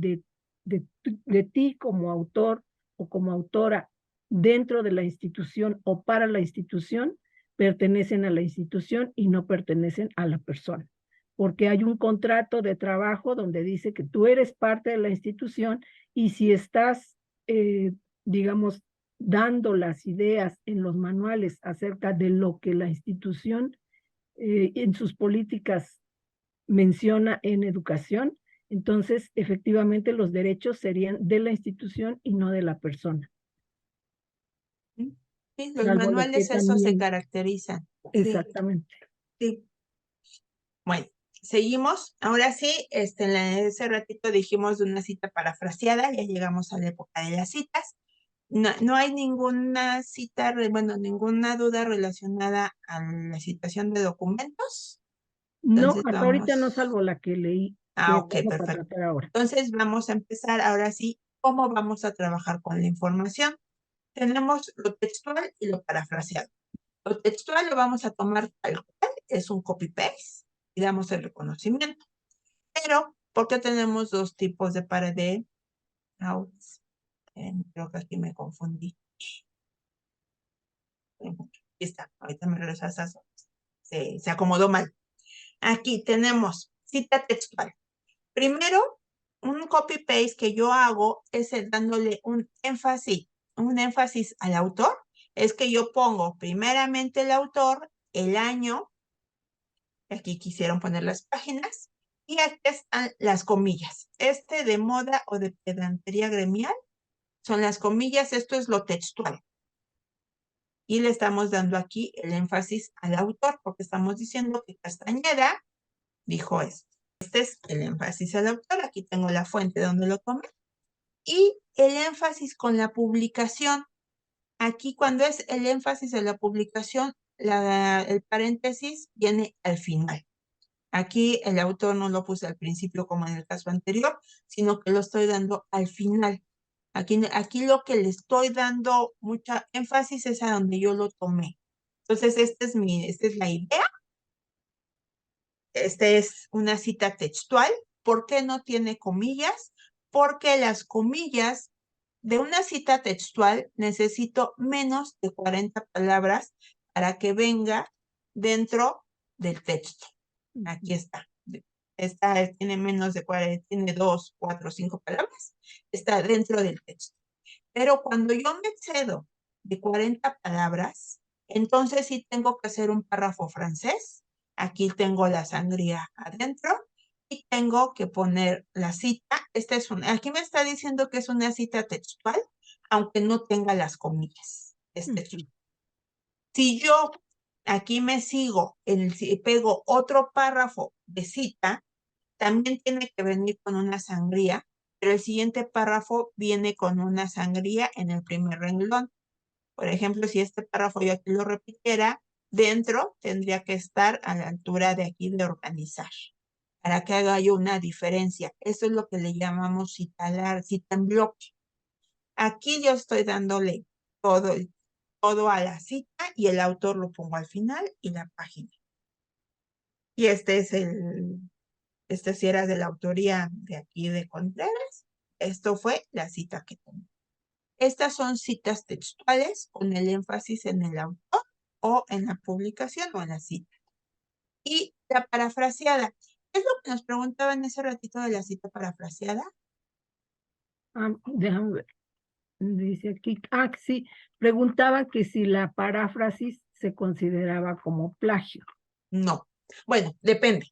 ti como autor o como autora dentro de la institución o para la institución, pertenecen a la institución y no pertenecen a la persona, porque hay un contrato de trabajo donde dice que tú eres parte de la institución y si estás, digamos, dando las ideas en los manuales acerca de lo que la institución en sus políticas menciona en educación, entonces efectivamente los derechos serían de la institución y no de la persona. Sí, los manuales eso se caracterizan. Exactamente. Sí. Bueno, seguimos. Ahora sí, ese ratito dijimos de una cita parafraseada, ya llegamos a la época de las citas. No hay ninguna cita, ninguna duda relacionada a la citación de documentos. No, hasta ahorita no, salvo la que leí. Ok, perfecto. Ahora. Entonces vamos a empezar ahora sí, ¿cómo vamos a trabajar con la información? Tenemos lo textual y lo parafraseado. Lo textual lo vamos a tomar tal cual, es un copy-paste y damos el reconocimiento. Pero, ¿por qué tenemos dos tipos de creo que aquí me confundí. Aquí está, ahorita me regreso a esas hojas. Se acomodó mal. Aquí tenemos cita textual. Primero, un copy-paste que yo hago es dándole un énfasis al autor. Es que yo pongo primeramente el autor, el año, aquí quisieron poner las páginas, y aquí están las comillas. De moda o de pedantería gremial son las comillas, esto es lo textual. Y le estamos dando aquí el énfasis al autor, porque estamos diciendo que Castañeda dijo esto. Este es el énfasis al autor, aquí tengo la fuente donde lo tomé. Y el énfasis con la publicación. Aquí cuando es el énfasis en la publicación, el paréntesis viene al final. Aquí el autor no lo puse al principio como en el caso anterior, sino que lo estoy dando al final. Aquí lo que le estoy dando mucha énfasis es a donde yo lo tomé. Entonces, esta es la idea. Esta es una cita textual. ¿Por qué no tiene comillas? Porque las comillas de una cita textual necesito menos de 40 palabras para que venga dentro del texto. Aquí está. Esta tiene menos de 40, tiene 2, 4, 5 palabras. Está dentro del texto. Pero cuando yo me excedo de 40 palabras, entonces sí tengo que hacer un párrafo francés. Aquí tengo la sangría adentro y tengo que poner la cita. Aquí me está diciendo que es una cita textual, aunque no tenga las comillas. Si yo aquí me sigo, pego otro párrafo de cita, también tiene que venir con una sangría, pero el siguiente párrafo viene con una sangría en el primer renglón. Por ejemplo, si este párrafo yo aquí lo repitiera, dentro tendría que estar a la altura de aquí de organizar, para que haga yo una diferencia. Eso es lo que le llamamos cita en bloque. Aquí yo estoy dándole todo a la cita y el autor lo pongo al final y la página. Y este sí era de la autoría de aquí de Contreras. Esto fue la cita que tomé. Estas son citas textuales con el énfasis en el autor o en la publicación o en la cita. Y la parafraseada. ¿Qué es lo que nos preguntaban ese ratito de la cita parafraseada? Déjame ver. Dice aquí, sí, preguntaba que si la paráfrasis se consideraba como plagio. No. Bueno, depende.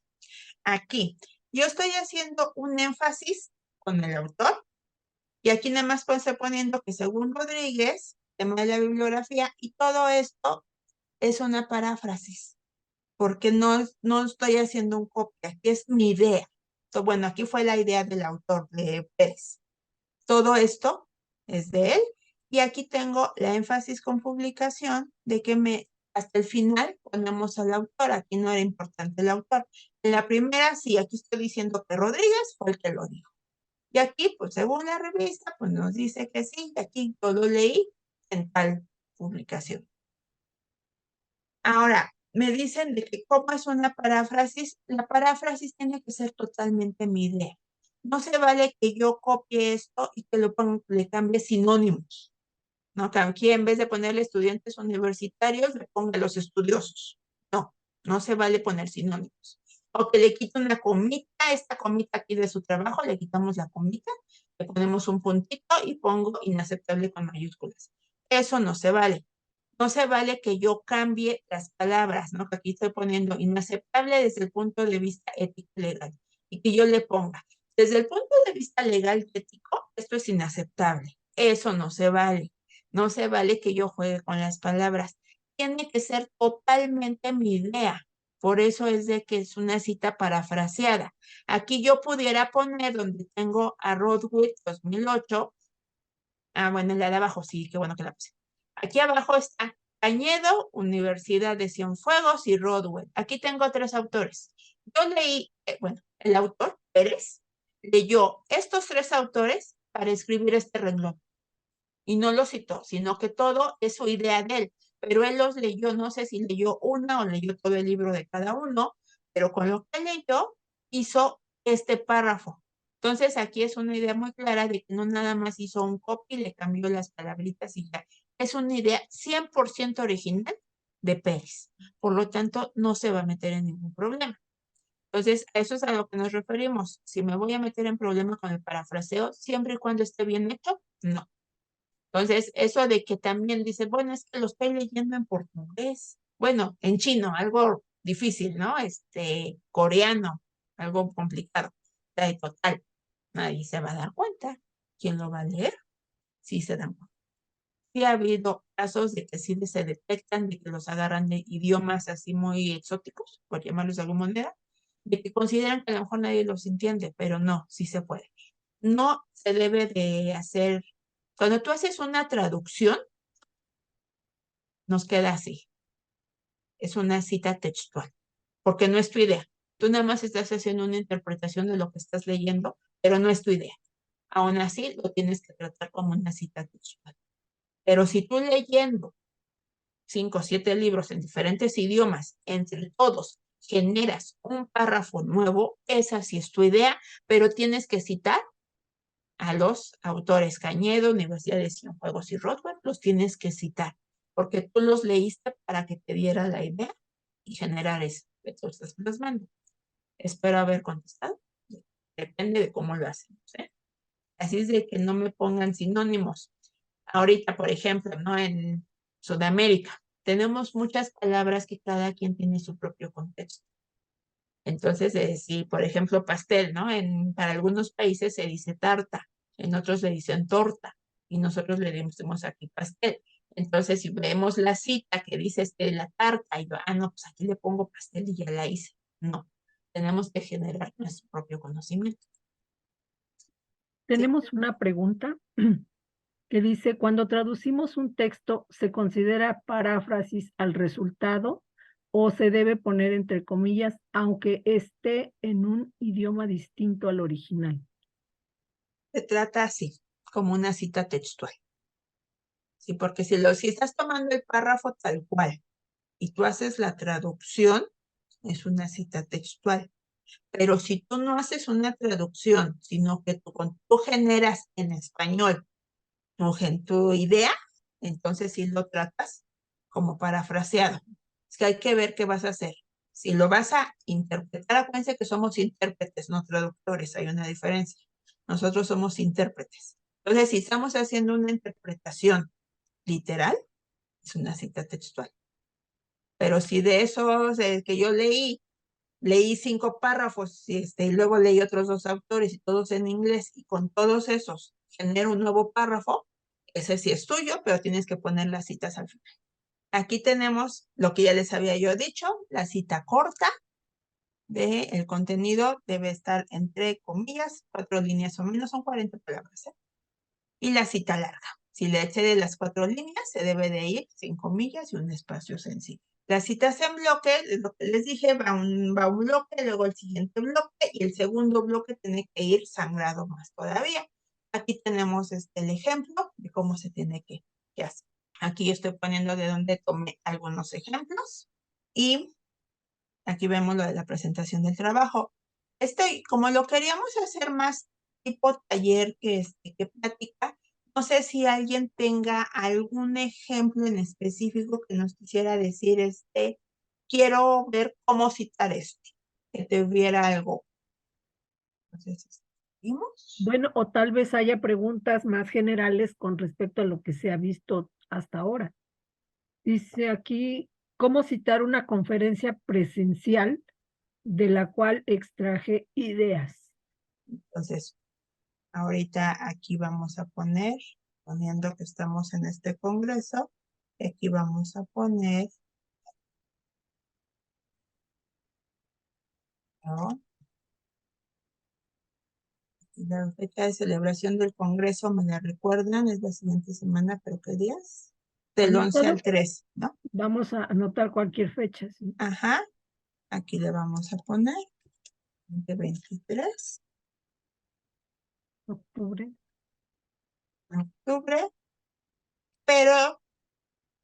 Aquí, yo estoy haciendo un énfasis con el autor y aquí nada más estoy poniendo que según Rodríguez, tema de la bibliografía, y todo esto es una paráfrasis, porque no estoy haciendo un copia, aquí es mi idea. Entonces, bueno, aquí fue la idea del autor, de Pérez. Todo esto es de él y aquí tengo la énfasis con publicación de que hasta el final ponemos al autor, aquí no era importante el autor. En la primera, sí, aquí estoy diciendo que Rodríguez fue el que lo dijo. Y aquí, pues según la revista, pues nos dice que sí, que aquí todo leí en tal publicación. Ahora, me dicen de que cómo es una paráfrasis. La paráfrasis tiene que ser totalmente mi idea. No se vale que yo copie esto y que le cambie sinónimos. ¿No? Que aquí en vez de ponerle estudiantes universitarios, le ponga los estudiosos. No, no se vale poner sinónimos. O que le quite una comita, esta comita aquí de su trabajo, le quitamos la comita, le ponemos un puntito y pongo inaceptable con mayúsculas. Eso no se vale. No se vale que yo cambie las palabras, ¿no? Que aquí estoy poniendo inaceptable desde el punto de vista ético y legal. Y que yo le ponga, desde el punto de vista legal y ético, esto es inaceptable. Eso no se vale. No se vale que yo juegue con las palabras. Tiene que ser totalmente mi idea. Por eso es de que es una cita parafraseada. Aquí yo pudiera poner donde tengo a Rodwood 2008. Bueno, la de abajo, sí, qué bueno que la puse. Aquí abajo está Cañedo, Universidad de Cienfuegos y Rodwell. Aquí tengo 3 autores. Yo leí, el autor, Pérez, leyó estos 3 autores para escribir este renglón. Y no lo citó, sino que todo es su idea de él. Pero él los leyó, no sé si leyó una o leyó todo el libro de cada uno, pero con lo que leyó hizo este párrafo. Entonces, aquí es una idea muy clara de que no nada más hizo un copy, le cambió las palabritas y ya. Es una idea 100% original de Pérez. Por lo tanto, no se va a meter en ningún problema. Entonces, a eso es a lo que nos referimos. Si me voy a meter en problema con el parafraseo, siempre y cuando esté bien hecho, no. Entonces, eso de que también dice, bueno, es que lo estoy leyendo en portugués. Bueno, en chino, algo difícil, ¿no? Coreano, algo complicado. Total, nadie se va a dar cuenta. ¿Quién lo va a leer? Sí se dan cuenta. Sí ha habido casos de que sí se detectan, de que los agarran de idiomas así muy exóticos, por llamarlos de alguna manera, de que consideran que a lo mejor nadie los entiende, pero no, sí se puede. No se debe de hacer, cuando tú haces una traducción, nos queda así, es una cita textual, porque no es tu idea. Tú nada más estás haciendo una interpretación de lo que estás leyendo, pero no es tu idea. Aún así, lo tienes que tratar como una cita textual. Pero si tú leyendo 5 o 7 libros en diferentes idiomas, entre todos generas un párrafo nuevo, esa sí es tu idea, pero tienes que citar a los autores Cañedo, Universidad de Cienfuegos y Rothbard, los tienes que citar, porque tú los leíste para que te diera la idea y generar eso que tú estás plasmando. Espero haber contestado. Depende de cómo lo hacemos, ¿eh? Así es de que no me pongan sinónimos. Ahorita, por ejemplo, ¿no? En Sudamérica, tenemos muchas palabras que cada quien tiene su propio contexto. Entonces, si, por ejemplo, pastel, ¿no? Para algunos países se dice tarta, en otros le dicen torta, y nosotros le decimos aquí pastel. Entonces, si vemos la cita que dice la tarta, y yo, no, pues aquí le pongo pastel y ya la hice. No, tenemos que generar nuestro propio conocimiento. ¿Sí? Tenemos una pregunta que dice, cuando traducimos un texto, ¿se considera paráfrasis al resultado o se debe poner entre comillas, aunque esté en un idioma distinto al original? Se trata así, como una cita textual. Sí, porque si estás tomando el párrafo tal cual y tú haces la traducción, es una cita textual. Pero si tú no haces una traducción, sino que tú generas en español tu idea, entonces sí lo tratas como parafraseado. Es que hay que ver qué vas a hacer. Si lo vas a interpretar, acuérdense que somos intérpretes, no traductores, hay una diferencia. Nosotros somos intérpretes. Entonces, si estamos haciendo una interpretación literal, es una cita textual. Pero si de esos que yo leí 5 párrafos y luego leí otros 2 autores y todos en inglés y con todos esos genero un nuevo párrafo, ese sí es tuyo, pero tienes que poner las citas al final. Aquí tenemos lo que ya les había yo dicho, la cita corta del contenido debe estar entre comillas, 4 líneas o menos, son 40 palabras, ¿eh? Y la cita larga. Si le excede las 4 líneas, se debe de ir sin comillas y un espacio sencillo. Las citas en bloque, lo que les dije, va un bloque, luego el siguiente bloque y el segundo bloque tiene que ir sangrado más todavía. Aquí tenemos el ejemplo de cómo se tiene que hacer. Aquí yo estoy poniendo de dónde tomé algunos ejemplos y aquí vemos lo de la presentación del trabajo. Como lo queríamos hacer más tipo taller que plática, no sé si alguien tenga algún ejemplo en específico que nos quisiera decir, quiero ver cómo citar que tuviera algo. Entonces, ¿vimos? Bueno, o tal vez haya preguntas más generales con respecto a lo que se ha visto hasta ahora. Dice aquí, ¿cómo citar una conferencia presencial de la cual extraje ideas? Entonces, ahorita aquí vamos a poniendo que estamos en este congreso, aquí vamos a poner, ¿no? La fecha de celebración del congreso, ¿me la recuerdan? Es la siguiente semana, pero ¿qué días? Del 11 al 13, ¿no? Vamos a anotar cualquier fecha, ¿sí? Ajá, aquí le vamos a poner 23. Octubre. Octubre, pero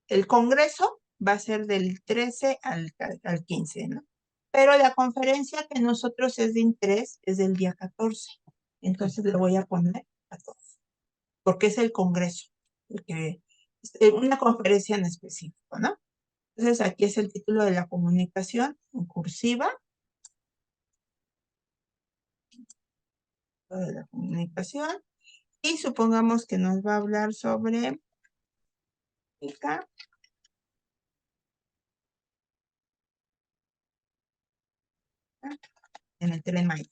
el congreso va a ser del 13 al 15, ¿no? Pero la conferencia que nosotros es de interés es del día 14. Entonces le voy a poner a todos, porque es el Congreso, una conferencia en específico, ¿no? Entonces aquí es el título de la comunicación en cursiva. De la comunicación. Y supongamos que nos va a hablar sobre en el Tren Maya.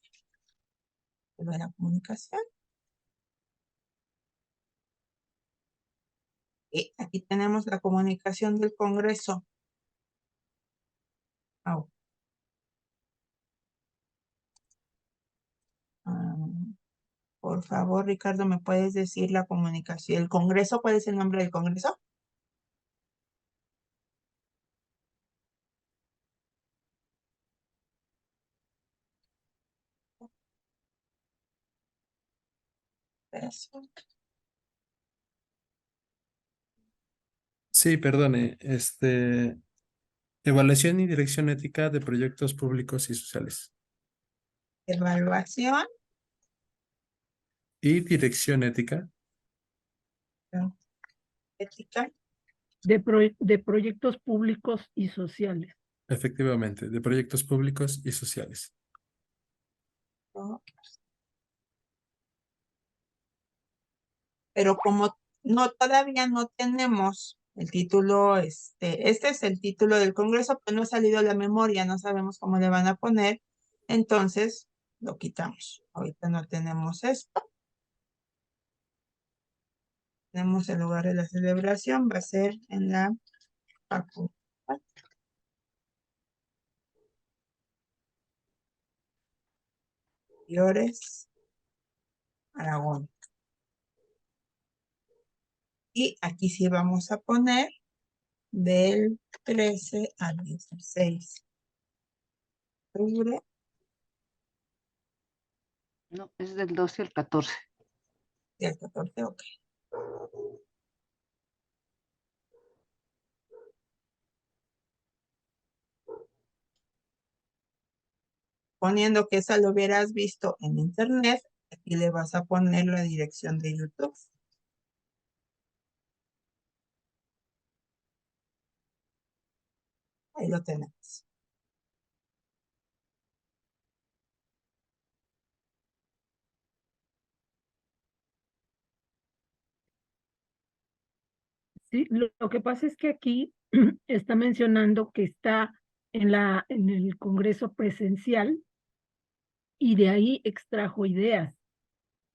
De la comunicación. Y aquí tenemos la comunicación del Congreso. Oh. Por favor, Ricardo, ¿me puedes decir la comunicación? ¿El Congreso? ¿Cuál es el nombre del Congreso? Eso. Sí, perdone, evaluación y dirección ética de proyectos públicos y sociales. Evaluación. Y dirección ética. Ética. De proyectos públicos y sociales. Efectivamente, de proyectos públicos y sociales. Pero como todavía no tenemos el título, este es el título del Congreso, pero no ha salido la memoria, no sabemos cómo le van a poner, entonces lo quitamos. Ahorita no tenemos esto. Tenemos el lugar de la celebración, va a ser en la facultad. Mayores, Aragón. Y aquí sí vamos a poner del 13 al 16 de octubre. No, es del 12 al 14. Del 14, ok. Poniendo que esa lo hubieras visto en internet, aquí le vas a poner la dirección de YouTube. Ahí lo tenemos. Sí, lo que pasa es que aquí está mencionando que está en el Congreso presencial y de ahí extrajo ideas.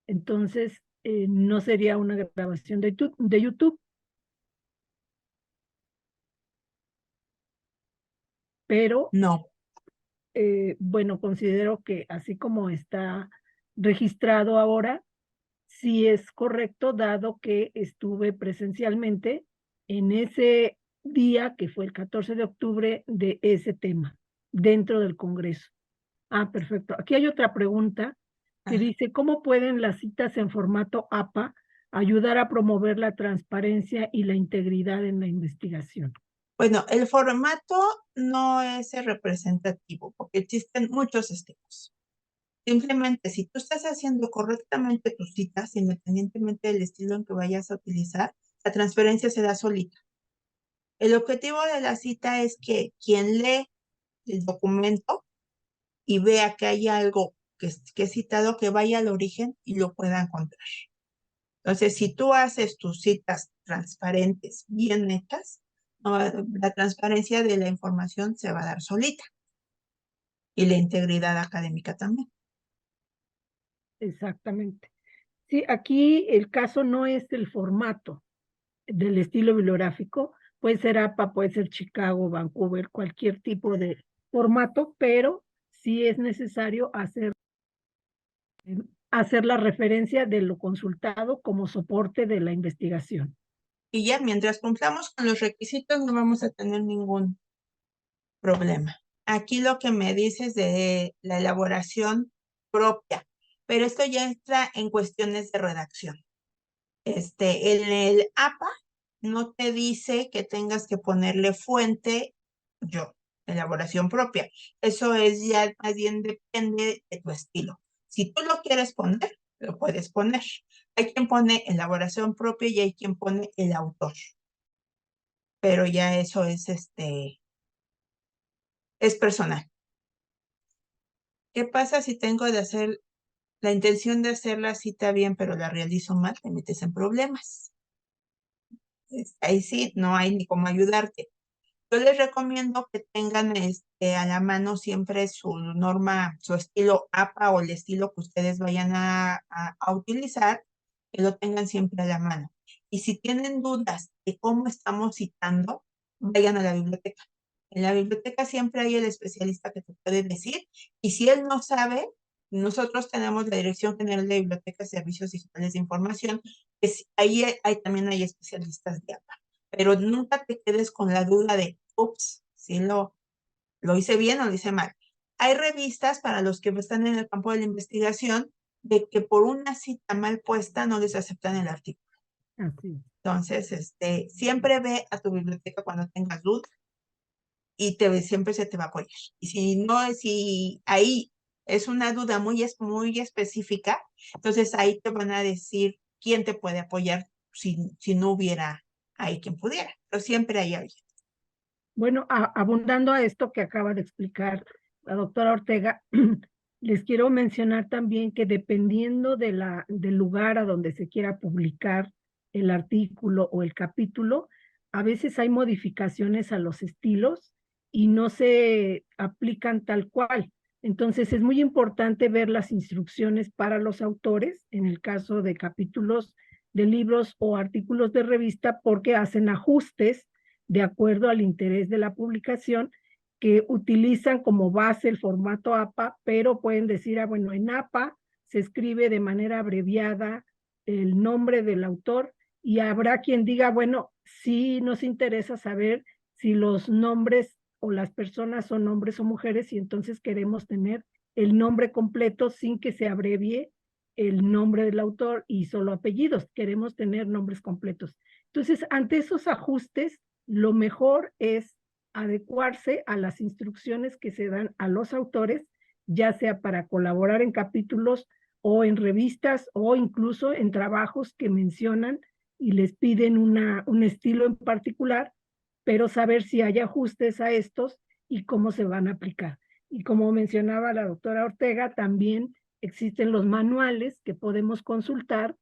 Entonces, no sería una grabación de YouTube, pero No, bueno, considero que así como está registrado ahora, sí es correcto, dado que estuve presencialmente en ese día que fue el 14 de octubre de ese tema, dentro del Congreso. Ah, perfecto. Aquí hay otra pregunta que dice, ¿cómo pueden las citas en formato APA ayudar a promover la transparencia y la integridad en la investigación? bueno, el formato no es el representativo porque existen muchos estilos. Simplemente, si tú estás haciendo correctamente tus citas, independientemente del estilo en que vayas a utilizar, la transferencia se da solita. El objetivo de la cita es que quien lee el documento y vea que hay algo que es citado, que vaya al origen y lo pueda encontrar. Entonces, si tú haces tus citas transparentes, bien hechas, la transparencia de la información se va a dar solita. Y la integridad académica también. Exactamente. Sí, aquí el caso no es el formato del estilo bibliográfico, puede ser APA, puede ser Chicago, Vancouver, cualquier tipo de formato, pero sí es necesario hacer la referencia de lo consultado como soporte de la investigación. Y ya mientras cumplamos con los requisitos no vamos a tener ningún problema. Aquí lo que me dices de la elaboración propia, pero esto ya entra en cuestiones de redacción. En el APA no te dice que tengas que ponerle fuente elaboración propia. Eso es ya más bien depende de tu estilo. Si tú lo quieres poner, lo puedes poner. Hay quien pone elaboración propia y hay quien pone el autor. Pero ya eso es personal. ¿Qué pasa si tengo la intención de hacer la cita bien, pero la realizo mal? Te metes en problemas. Ahí sí, no hay ni cómo ayudarte. Yo les recomiendo que tengan a la mano siempre su norma, su estilo APA o el estilo que ustedes vayan a utilizar, que lo tengan siempre a la mano. Y si tienen dudas de cómo estamos citando, vayan a la biblioteca. En la biblioteca siempre hay el especialista que te puede decir, y si él no sabe, nosotros tenemos la Dirección General de Bibliotecas y Servicios Digitales de Información, que ahí también hay especialistas de APA. Pero nunca te quedes con la duda de, ups, si lo hice bien o lo hice mal. Hay revistas para los que están en el campo de la investigación de que por una cita mal puesta no les aceptan el artículo. Así. Entonces, siempre ve a tu biblioteca cuando tengas duda y siempre se te va a apoyar. Y si ahí es una duda muy específica, entonces ahí te van a decir quién te puede apoyar si no hubiera ahí quien pudiera. Pero siempre hay alguien. Bueno, abundando a esto que acaba de explicar la doctora Ortega, les quiero mencionar también que dependiendo del lugar a donde se quiera publicar el artículo o el capítulo, a veces hay modificaciones a los estilos y no se aplican tal cual. Entonces es muy importante ver las instrucciones para los autores, en el caso de capítulos de libros o artículos de revista, porque hacen ajustes de acuerdo al interés de la publicación, que utilizan como base el formato APA, pero pueden decir, bueno, en APA se escribe de manera abreviada el nombre del autor y habrá quien diga, bueno, sí nos interesa saber si los nombres o las personas son hombres o mujeres y entonces queremos tener el nombre completo sin que se abrevie el nombre del autor y solo apellidos. Queremos tener nombres completos. Entonces, ante esos ajustes, lo mejor es adecuarse a las instrucciones que se dan a los autores, ya sea para colaborar en capítulos o en revistas o incluso en trabajos que mencionan y les piden un estilo en particular, pero saber si hay ajustes a estos y cómo se van a aplicar. Y como mencionaba la doctora Ortega, también existen los manuales que podemos consultar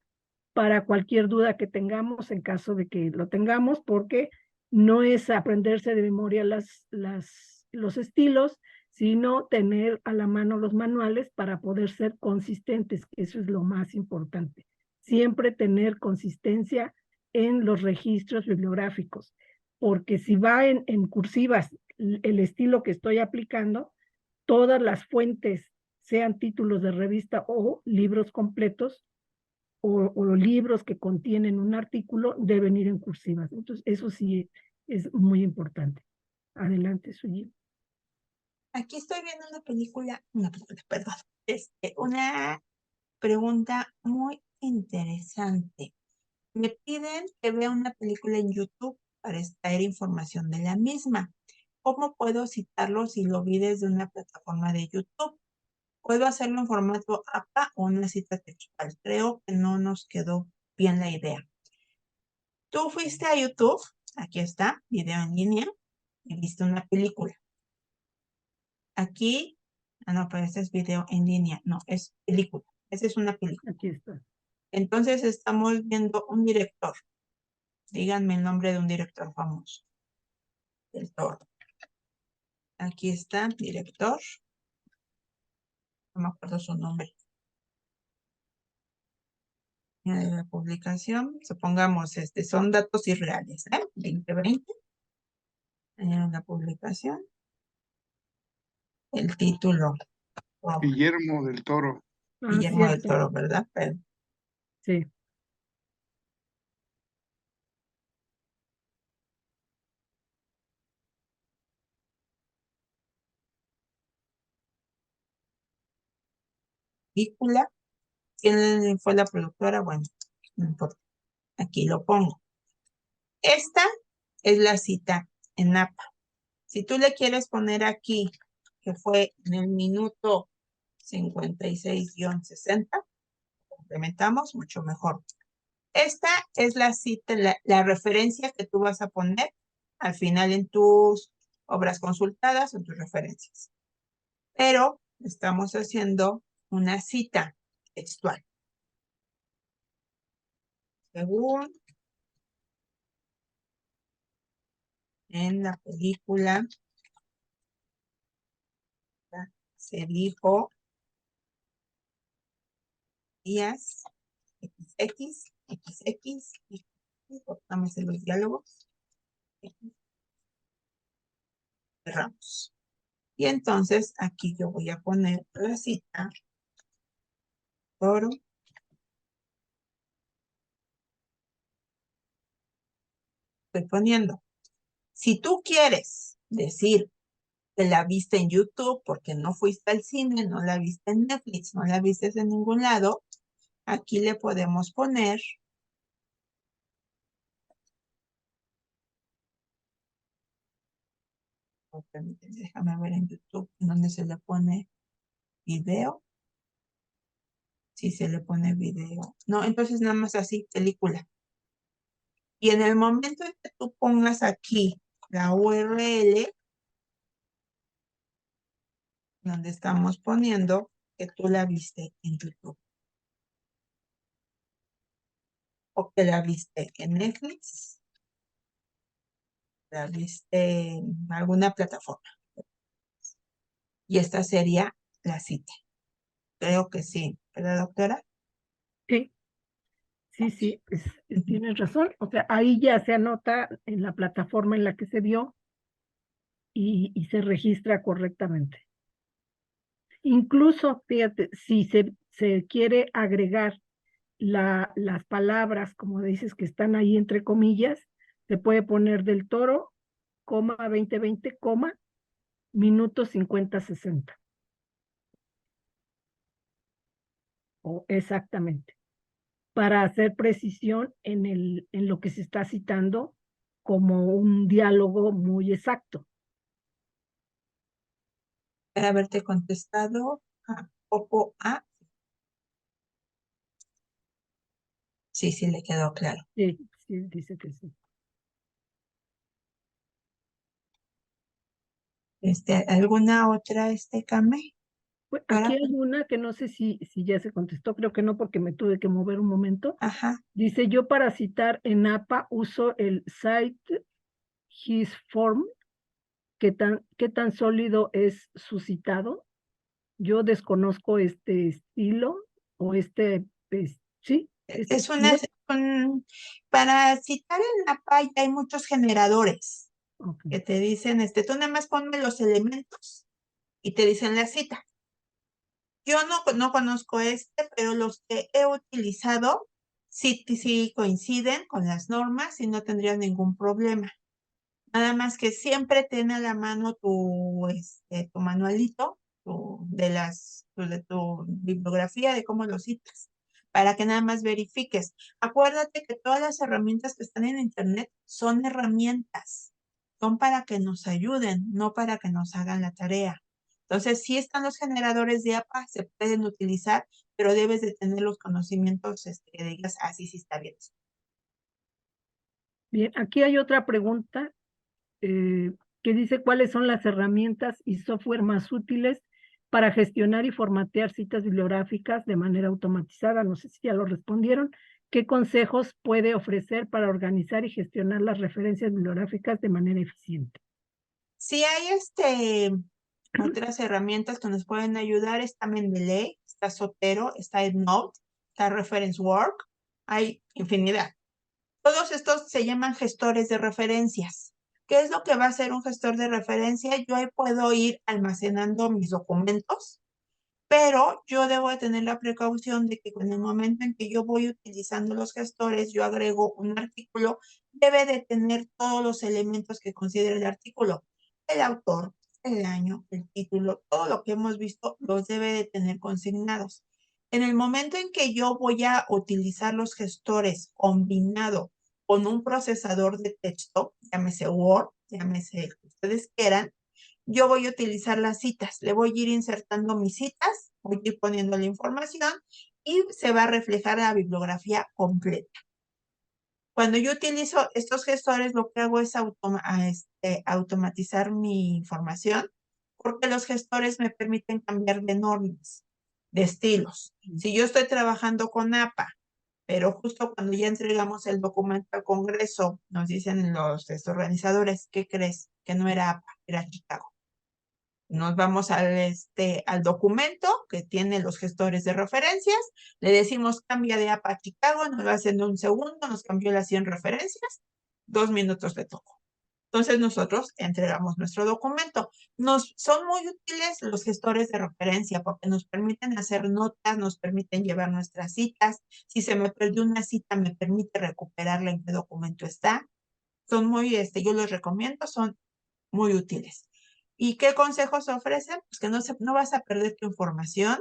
para cualquier duda que tengamos en caso de que lo tengamos, porque no es aprenderse de memoria los estilos, sino tener a la mano los manuales para poder ser consistentes, que eso es lo más importante. Siempre tener consistencia en los registros bibliográficos, porque si va en cursivas el estilo que estoy aplicando, todas las fuentes, sean títulos de revista o libros completos, o libros que contienen un artículo deben ir en cursivas. Entonces, eso sí es muy importante. Adelante, Suyi. Aquí estoy viendo perdón, una pregunta muy interesante. Me piden que vea una película en YouTube para extraer información de la misma. ¿Cómo puedo citarlo si lo vi desde una plataforma de YouTube? ¿Puedo hacerlo en formato APA o una cita textual? Creo que no nos quedó bien la idea. Tú fuiste a YouTube, aquí está, video en línea, y viste una película. Aquí, no, pero este es video en línea, no, es película. Esa es una película. Aquí está. Entonces estamos viendo un director. Díganme el nombre de un director famoso. Del Toro. Aquí está, director. No me acuerdo su nombre. De la publicación, supongamos, son datos irreales, 2020. En la publicación. El título. Oh, Guillermo del Toro. Guillermo del Cierto. Toro, ¿verdad? Pero, Sí. película. ¿Quién fue la productora? Bueno, no importa. Aquí lo pongo. Esta es la cita en APA. Si tú le quieres poner aquí, que fue en el minuto 56-60, complementamos, mucho mejor. Esta es la cita, la referencia que tú vas a poner al final en tus obras consultadas o en tus referencias. Pero estamos haciendo una cita textual. Según en la película se dijo días XX, XX, cortamos en los diálogos, cerramos. Y entonces aquí yo voy a poner la cita, toro, estoy poniendo. Si tú quieres decir que la viste en YouTube porque no fuiste al cine, no la viste en Netflix, no la viste en ningún lado, aquí le podemos poner déjame ver en YouTube donde se le pone video. Si se le pone video. No, entonces nada más así, película. Y en el momento en que tú pongas aquí la URL, donde estamos poniendo que tú la viste en YouTube. O que la viste en Netflix. La viste en alguna plataforma. Y esta sería la cita. Creo que sí, ¿verdad, doctora? Sí, sí, tienes razón. O sea, ahí ya se anota en la plataforma en la que se vio y se registra correctamente. Incluso, fíjate, si se quiere agregar las palabras, como dices, que están ahí entre comillas, se puede poner del Toro, coma 2020, coma, minutos 50-60. O exactamente. Para hacer precisión en lo que se está citando como un diálogo muy exacto. Para haberte contestado poco a. Sí, sí le quedó claro. Sí, sí, dice que sí. ¿Alguna otra, Came? Pues aquí hay una que no sé si ya se contestó, creo que no, porque me tuve que mover un momento. Ajá. Dice, yo para citar en APA uso el Cite His Form. ¿Qué tan sólido es su citado? Yo desconozco este estilo o sí. Es para citar en la PAI hay muchos generadores que te dicen, tú nada más ponme los elementos y te dicen la cita. Yo no conozco pero los que he utilizado sí coinciden con las normas y no tendría ningún problema. Nada más que siempre ten a la mano tu manualito de tu bibliografía de cómo lo citas, para que nada más verifiques. Acuérdate que todas las herramientas que están en internet son herramientas, son para que nos ayuden, no para que nos hagan la tarea. Entonces, sí están los generadores de APA, se pueden utilizar, pero debes de tener los conocimientos que digas, sí está bien. Bien, aquí hay otra pregunta que dice cuáles son las herramientas y software más útiles para gestionar y formatear citas bibliográficas de manera automatizada. No sé si ya lo respondieron. ¿Qué consejos puede ofrecer para organizar y gestionar las referencias bibliográficas de manera eficiente? Sí hay otras herramientas que nos pueden ayudar. Está Mendeley, está Zotero, está EndNote, está ReferenceWorks. Hay infinidad. Todos estos se llaman gestores de referencias. ¿Qué es lo que va a hacer un gestor de referencia? Yo ahí puedo ir almacenando mis documentos, pero yo debo de tener la precaución de que en el momento en que yo voy utilizando los gestores, yo agrego un artículo, debe de tener todos los elementos que considere el artículo. El autor, el año, el título, todo lo que hemos visto los debe de tener consignados. En el momento en que yo voy a utilizar los gestores combinado con un procesador de texto, llámese Word, llámese el que ustedes quieran, yo voy a utilizar las citas. Le voy a ir insertando mis citas, voy a ir poniendo la información y se va a reflejar la bibliografía completa. Cuando yo utilizo estos gestores, lo que hago es automatizar mi información, porque los gestores me permiten cambiar de normas, de estilos. Si yo estoy trabajando con APA, pero justo cuando ya entregamos el documento al Congreso, nos dicen los organizadores, ¿qué crees? Que no era APA, era Chicago. Nos vamos al documento que tiene los gestores de referencias, le decimos cambia de APA a Chicago, nos lo hacen en un segundo, nos cambió las 100 referencias, 2 minutos le tocó. Entonces nosotros entregamos nuestro documento. Son muy útiles los gestores de referencia porque nos permiten hacer notas, nos permiten llevar nuestras citas. Si se me perdió una cita, me permite recuperarla en qué documento está. Son muy, yo los recomiendo, son muy útiles. ¿Y qué consejos ofrecen? Pues que no vas a perder tu información,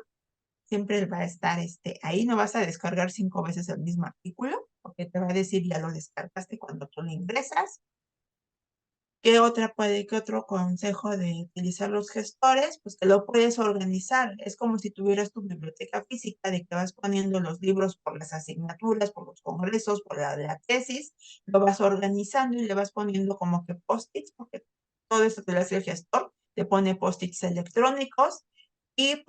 siempre va a estar ahí, no vas a descargar 5 veces el mismo artículo, porque te va a decir ya lo descargaste cuando tú lo ingresas. ¿Qué otro consejo de utilizar los gestores? Pues que lo puedes organizar. Es como si tuvieras tu biblioteca física de que vas poniendo los libros por las asignaturas, por los congresos, por la tesis, lo vas organizando y le vas poniendo como que post-its, porque todo esto te lo hace el gestor, te pone post-its electrónicos y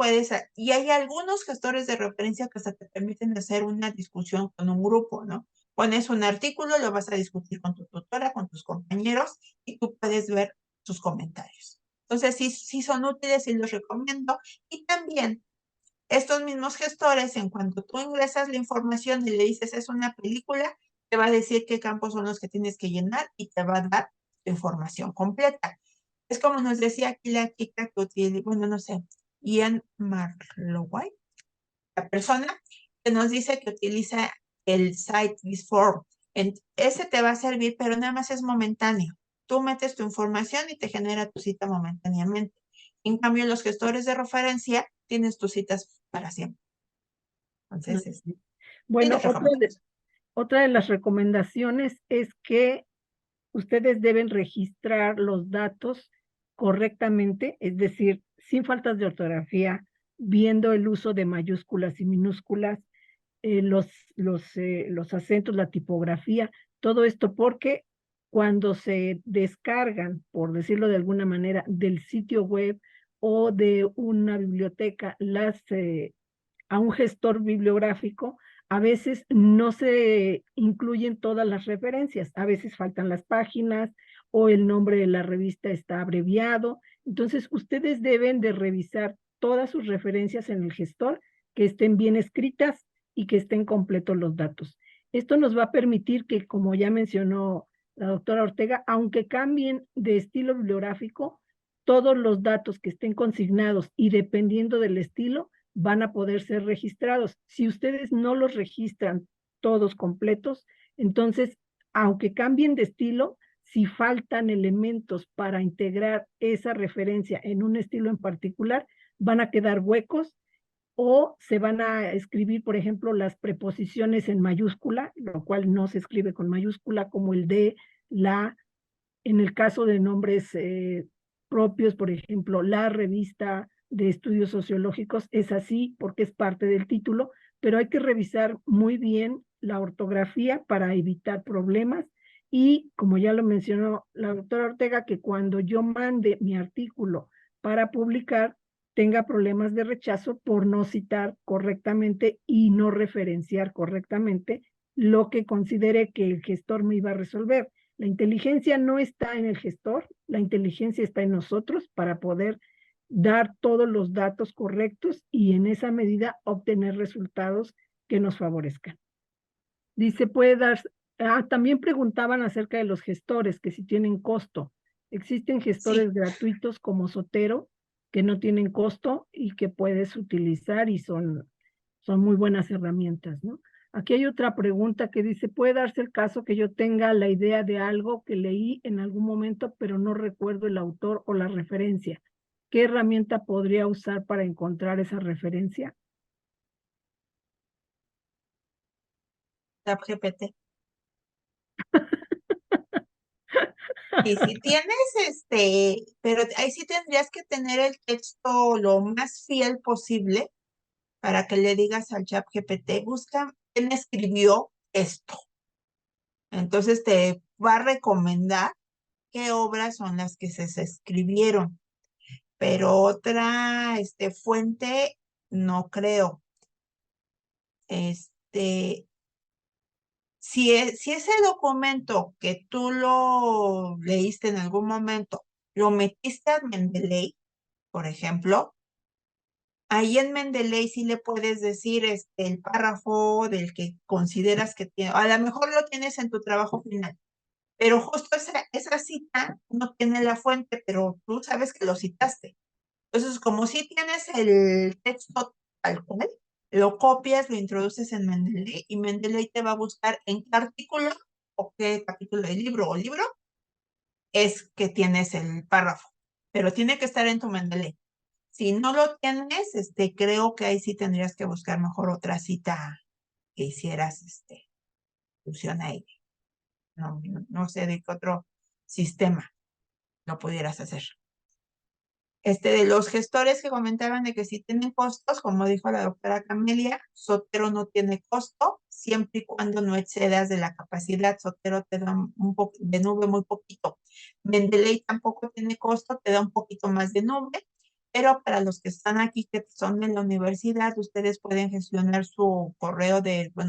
hay algunos gestores de referencia que hasta te permiten hacer una discusión con un grupo, ¿no? Pones un artículo, lo vas a discutir con tu tutora, con tus compañeros y tú puedes ver sus comentarios. Entonces, sí son útiles y los recomiendo. Y también estos mismos gestores, en cuanto tú ingresas la información y le dices es una película, te va a decir qué campos son los que tienes que llenar y te va a dar tu información completa. Es como nos decía aquí la chica que utiliza, bueno, no sé, Ian Marloway, la persona que nos dice que utiliza el site Before. Ese te va a servir, pero nada más es momentáneo. Tú metes tu información y te genera tu cita momentáneamente. En cambio, los gestores de referencia tienes tus citas para siempre. Entonces, bueno, otra de las recomendaciones es que ustedes deben registrar los datos correctamente, es decir, sin faltas de ortografía, viendo el uso de mayúsculas y minúsculas, los acentos, la tipografía, todo esto porque cuando se descargan, por decirlo de alguna manera, del sitio web o de una biblioteca, a un gestor bibliográfico, a veces no se incluyen todas las referencias, a veces faltan las páginas o el nombre de la revista está abreviado. Entonces, ustedes deben de revisar todas sus referencias en el gestor, que estén bien escritas y que estén completos los datos. Esto nos va a permitir que, como ya mencionó la doctora Ortega, aunque cambien de estilo bibliográfico, todos los datos que estén consignados y dependiendo del estilo, van a poder ser registrados. Si ustedes no los registran todos completos, entonces, aunque cambien de estilo, si faltan elementos para integrar esa referencia en un estilo en particular, van a quedar huecos o se van a escribir, por ejemplo, las preposiciones en mayúscula, lo cual no se escribe con mayúscula, como el de, la, en el caso de nombres propios, por ejemplo, la revista de estudios sociológicos es así porque es parte del título, pero hay que revisar muy bien la ortografía para evitar problemas y, como ya lo mencionó la doctora Ortega, que cuando yo mande mi artículo para publicar, tenga problemas de rechazo por no citar correctamente y no referenciar correctamente lo que considere que el gestor me iba a resolver. La inteligencia no está en el gestor, la inteligencia está en nosotros para poder dar todos los datos correctos y en esa medida obtener resultados que nos favorezcan. Dice, también preguntaban acerca de los gestores, que si tienen costo. Existen gestores gratuitos como Zotero, que no tienen costo y que puedes utilizar y son muy buenas herramientas, ¿no? Aquí hay otra pregunta que dice, ¿puede darse el caso que yo tenga la idea de algo que leí en algún momento, pero no recuerdo el autor o la referencia? ¿Qué herramienta podría usar para encontrar esa referencia? ChatGPT. Y si tienes pero ahí sí tendrías que tener el texto lo más fiel posible para que le digas al chat GPT, busca quién escribió esto. Entonces te va a recomendar qué obras son las que se escribieron. Pero otra fuente, no creo. Si ese documento que tú lo leíste en algún momento, lo metiste a Mendeley, por ejemplo, ahí en Mendeley sí le puedes decir el párrafo del que consideras que tiene, a lo mejor lo tienes en tu trabajo final, pero justo esa cita no tiene la fuente, pero tú sabes que lo citaste. Entonces, como si tienes el texto tal cual, lo copias, lo introduces en Mendeley y Mendeley te va a buscar en qué artículo o qué capítulo del libro o libro es que tienes el párrafo, pero tiene que estar en tu Mendeley. Si no lo tienes, creo que ahí sí tendrías que buscar mejor otra cita que hicieras, función ahí. No sé de qué otro sistema lo pudieras hacer. De los gestores que comentaban de que sí tienen costos, como dijo la doctora Camelia, Zotero no tiene costo, siempre y cuando no excedas de la capacidad. Zotero te da un poco de nube muy poquito. Mendeley tampoco tiene costo, te da un poquito más de nube, pero para los que están aquí, que son de la universidad, ustedes pueden gestionar su correo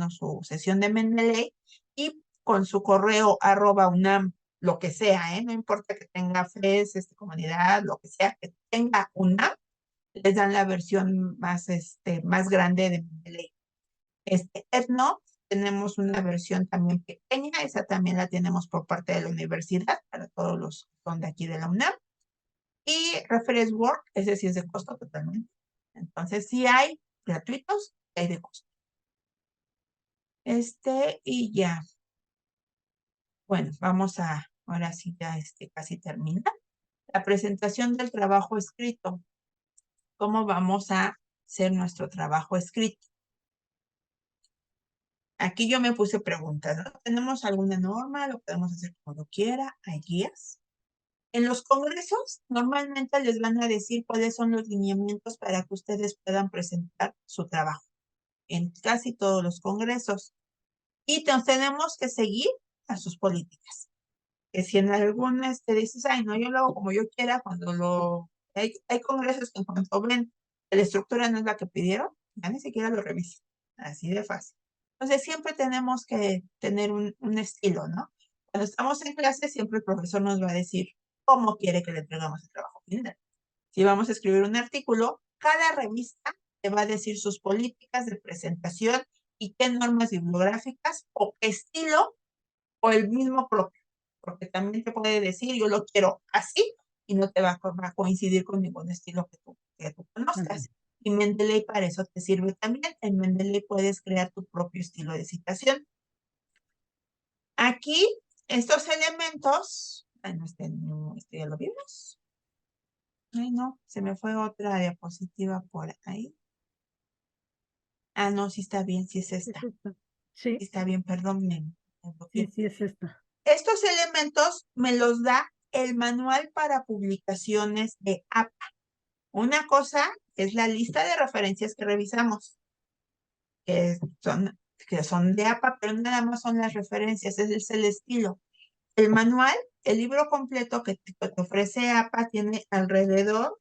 su sesión de Mendeley y con su correo @UNAM lo que sea, no importa que tenga FES, comunidad, lo que sea, que tenga una, les dan la versión más grande de Mendeley. Etno, tenemos una versión también pequeña, esa también la tenemos por parte de la universidad, para todos los que son de aquí de la UNAM. Y Reference Work, ese sí es de costo totalmente. Entonces, sí hay gratuitos, hay de costo. Y ya. Bueno, vamos ahora sí ya casi termina. La presentación del trabajo escrito. ¿Cómo vamos a hacer nuestro trabajo escrito? Aquí yo me puse preguntas, ¿no? ¿Tenemos alguna norma? ¿Lo podemos hacer como lo quiera? ¿Hay guías? En los congresos, normalmente les van a decir cuáles son los lineamientos para que ustedes puedan presentar su trabajo. En casi todos los congresos. Y tenemos que seguir a sus políticas. Que si en algún dices, ay, no, yo lo hago como yo quiera, cuando hay congresos que en cuanto ven que la estructura no es la que pidieron, ya ni siquiera lo revisan. Así de fácil. Entonces, siempre tenemos que tener un estilo, ¿no? Cuando estamos en clase, siempre el profesor nos va a decir cómo quiere que le entregamos el trabajo final. Si vamos a escribir un artículo, cada revista te va a decir sus políticas de presentación y qué normas bibliográficas o qué estilo o el mismo propio. Porque también te puede decir, yo lo quiero así y no te va a coincidir con ningún estilo que tú conozcas. Y Mendeley para eso te sirve también. En Mendeley puedes crear tu propio estilo de citación. Aquí, estos elementos, bueno, ya lo vimos. Ay, no, se me fue otra diapositiva por ahí. Ah, no, sí está bien, sí es esta. Sí, Sí está bien, perdón. sí es esta. Estos elementos me los da el manual para publicaciones de APA. Una cosa es la lista de referencias que revisamos, que son de APA, pero nada más son las referencias, es el estilo. El manual, el libro completo que te ofrece APA tiene alrededor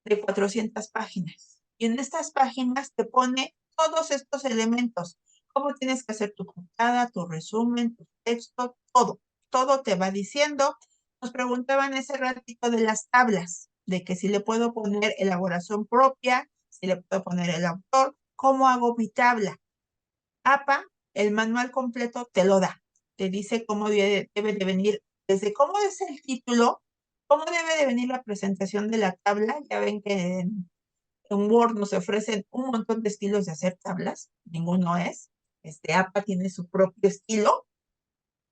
de 400 páginas. Y en estas páginas te pone todos estos elementos. Cómo tienes que hacer tu portada, tu resumen, tu texto, todo. Todo te va diciendo. Nos preguntaban ese ratito de las tablas, de que si le puedo poner elaboración propia, si le puedo poner el autor, ¿cómo hago mi tabla? APA, el manual completo te lo da. Te dice cómo debe de venir, desde cómo es el título, cómo debe de venir la presentación de la tabla. Ya ven que en Word nos ofrecen un montón de estilos de hacer tablas, ninguno es. APA tiene su propio estilo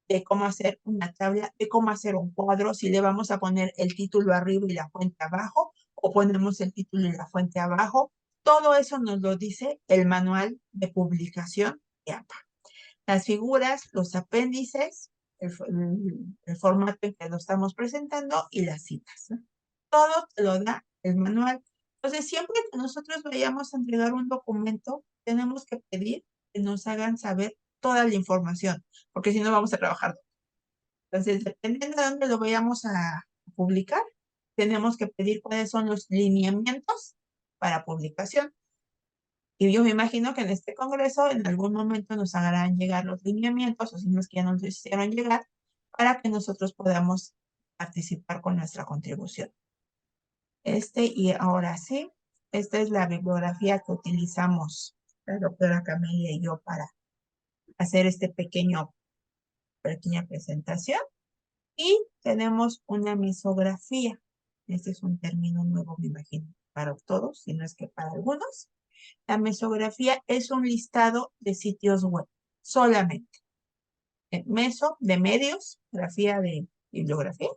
de cómo hacer una tabla, de cómo hacer un cuadro, si le vamos a poner el título arriba y la fuente abajo, o ponemos el título y la fuente abajo. Todo eso nos lo dice el manual de publicación de APA. Las figuras, los apéndices, el formato en que lo estamos presentando y las citas, ¿no? Todo te lo da el manual. Entonces, siempre que nosotros vayamos a entregar un documento, tenemos que pedir que nos hagan saber toda la información, porque si no vamos a trabajar. Entonces, dependiendo de dónde lo vayamos a publicar, tenemos que pedir cuáles son los lineamientos para publicación. Y yo me imagino que en este congreso en algún momento nos harán llegar los lineamientos, o si no es que ya nos los hicieron llegar, para que nosotros podamos participar con nuestra contribución. Y ahora sí, esta es la bibliografía que utilizamos la doctora Camelia y yo para hacer pequeña presentación. Y tenemos una mesografía. Este es un término nuevo, me imagino, para todos, si no es que para algunos. La mesografía es un listado de sitios web, solamente. Meso de medios, grafía de bibliografía.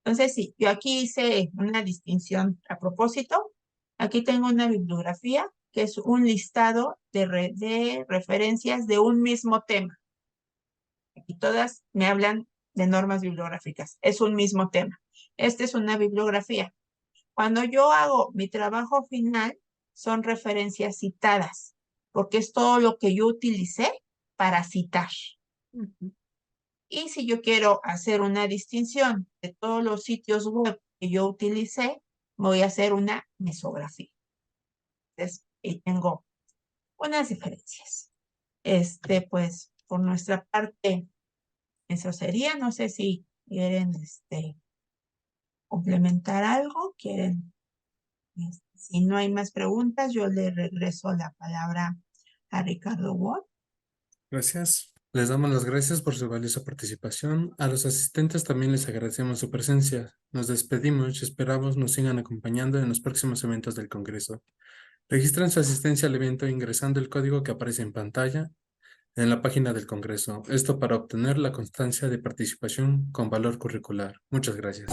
Entonces, sí, yo aquí hice una distinción a propósito. Aquí tengo una bibliografía que es un listado de referencias de un mismo tema. Aquí todas me hablan de normas bibliográficas. Es un mismo tema. Esta es una bibliografía. Cuando yo hago mi trabajo final, son referencias citadas, porque es todo lo que yo utilicé para citar. Y si yo quiero hacer una distinción de todos los sitios web que yo utilicé, voy a hacer una mesografía. Entonces, ahí tengo unas diferencias. Pues, por nuestra parte, eso sería. No sé si quieren, complementar algo, quieren. Si no hay más preguntas, yo le regreso la palabra a Ricardo Ward. Gracias. Les damos las gracias por su valiosa participación. A los asistentes también les agradecemos su presencia. Nos despedimos y esperamos nos sigan acompañando en los próximos eventos del Congreso. Registren su asistencia al evento ingresando el código que aparece en pantalla en la página del Congreso. Esto para obtener la constancia de participación con valor curricular. Muchas gracias.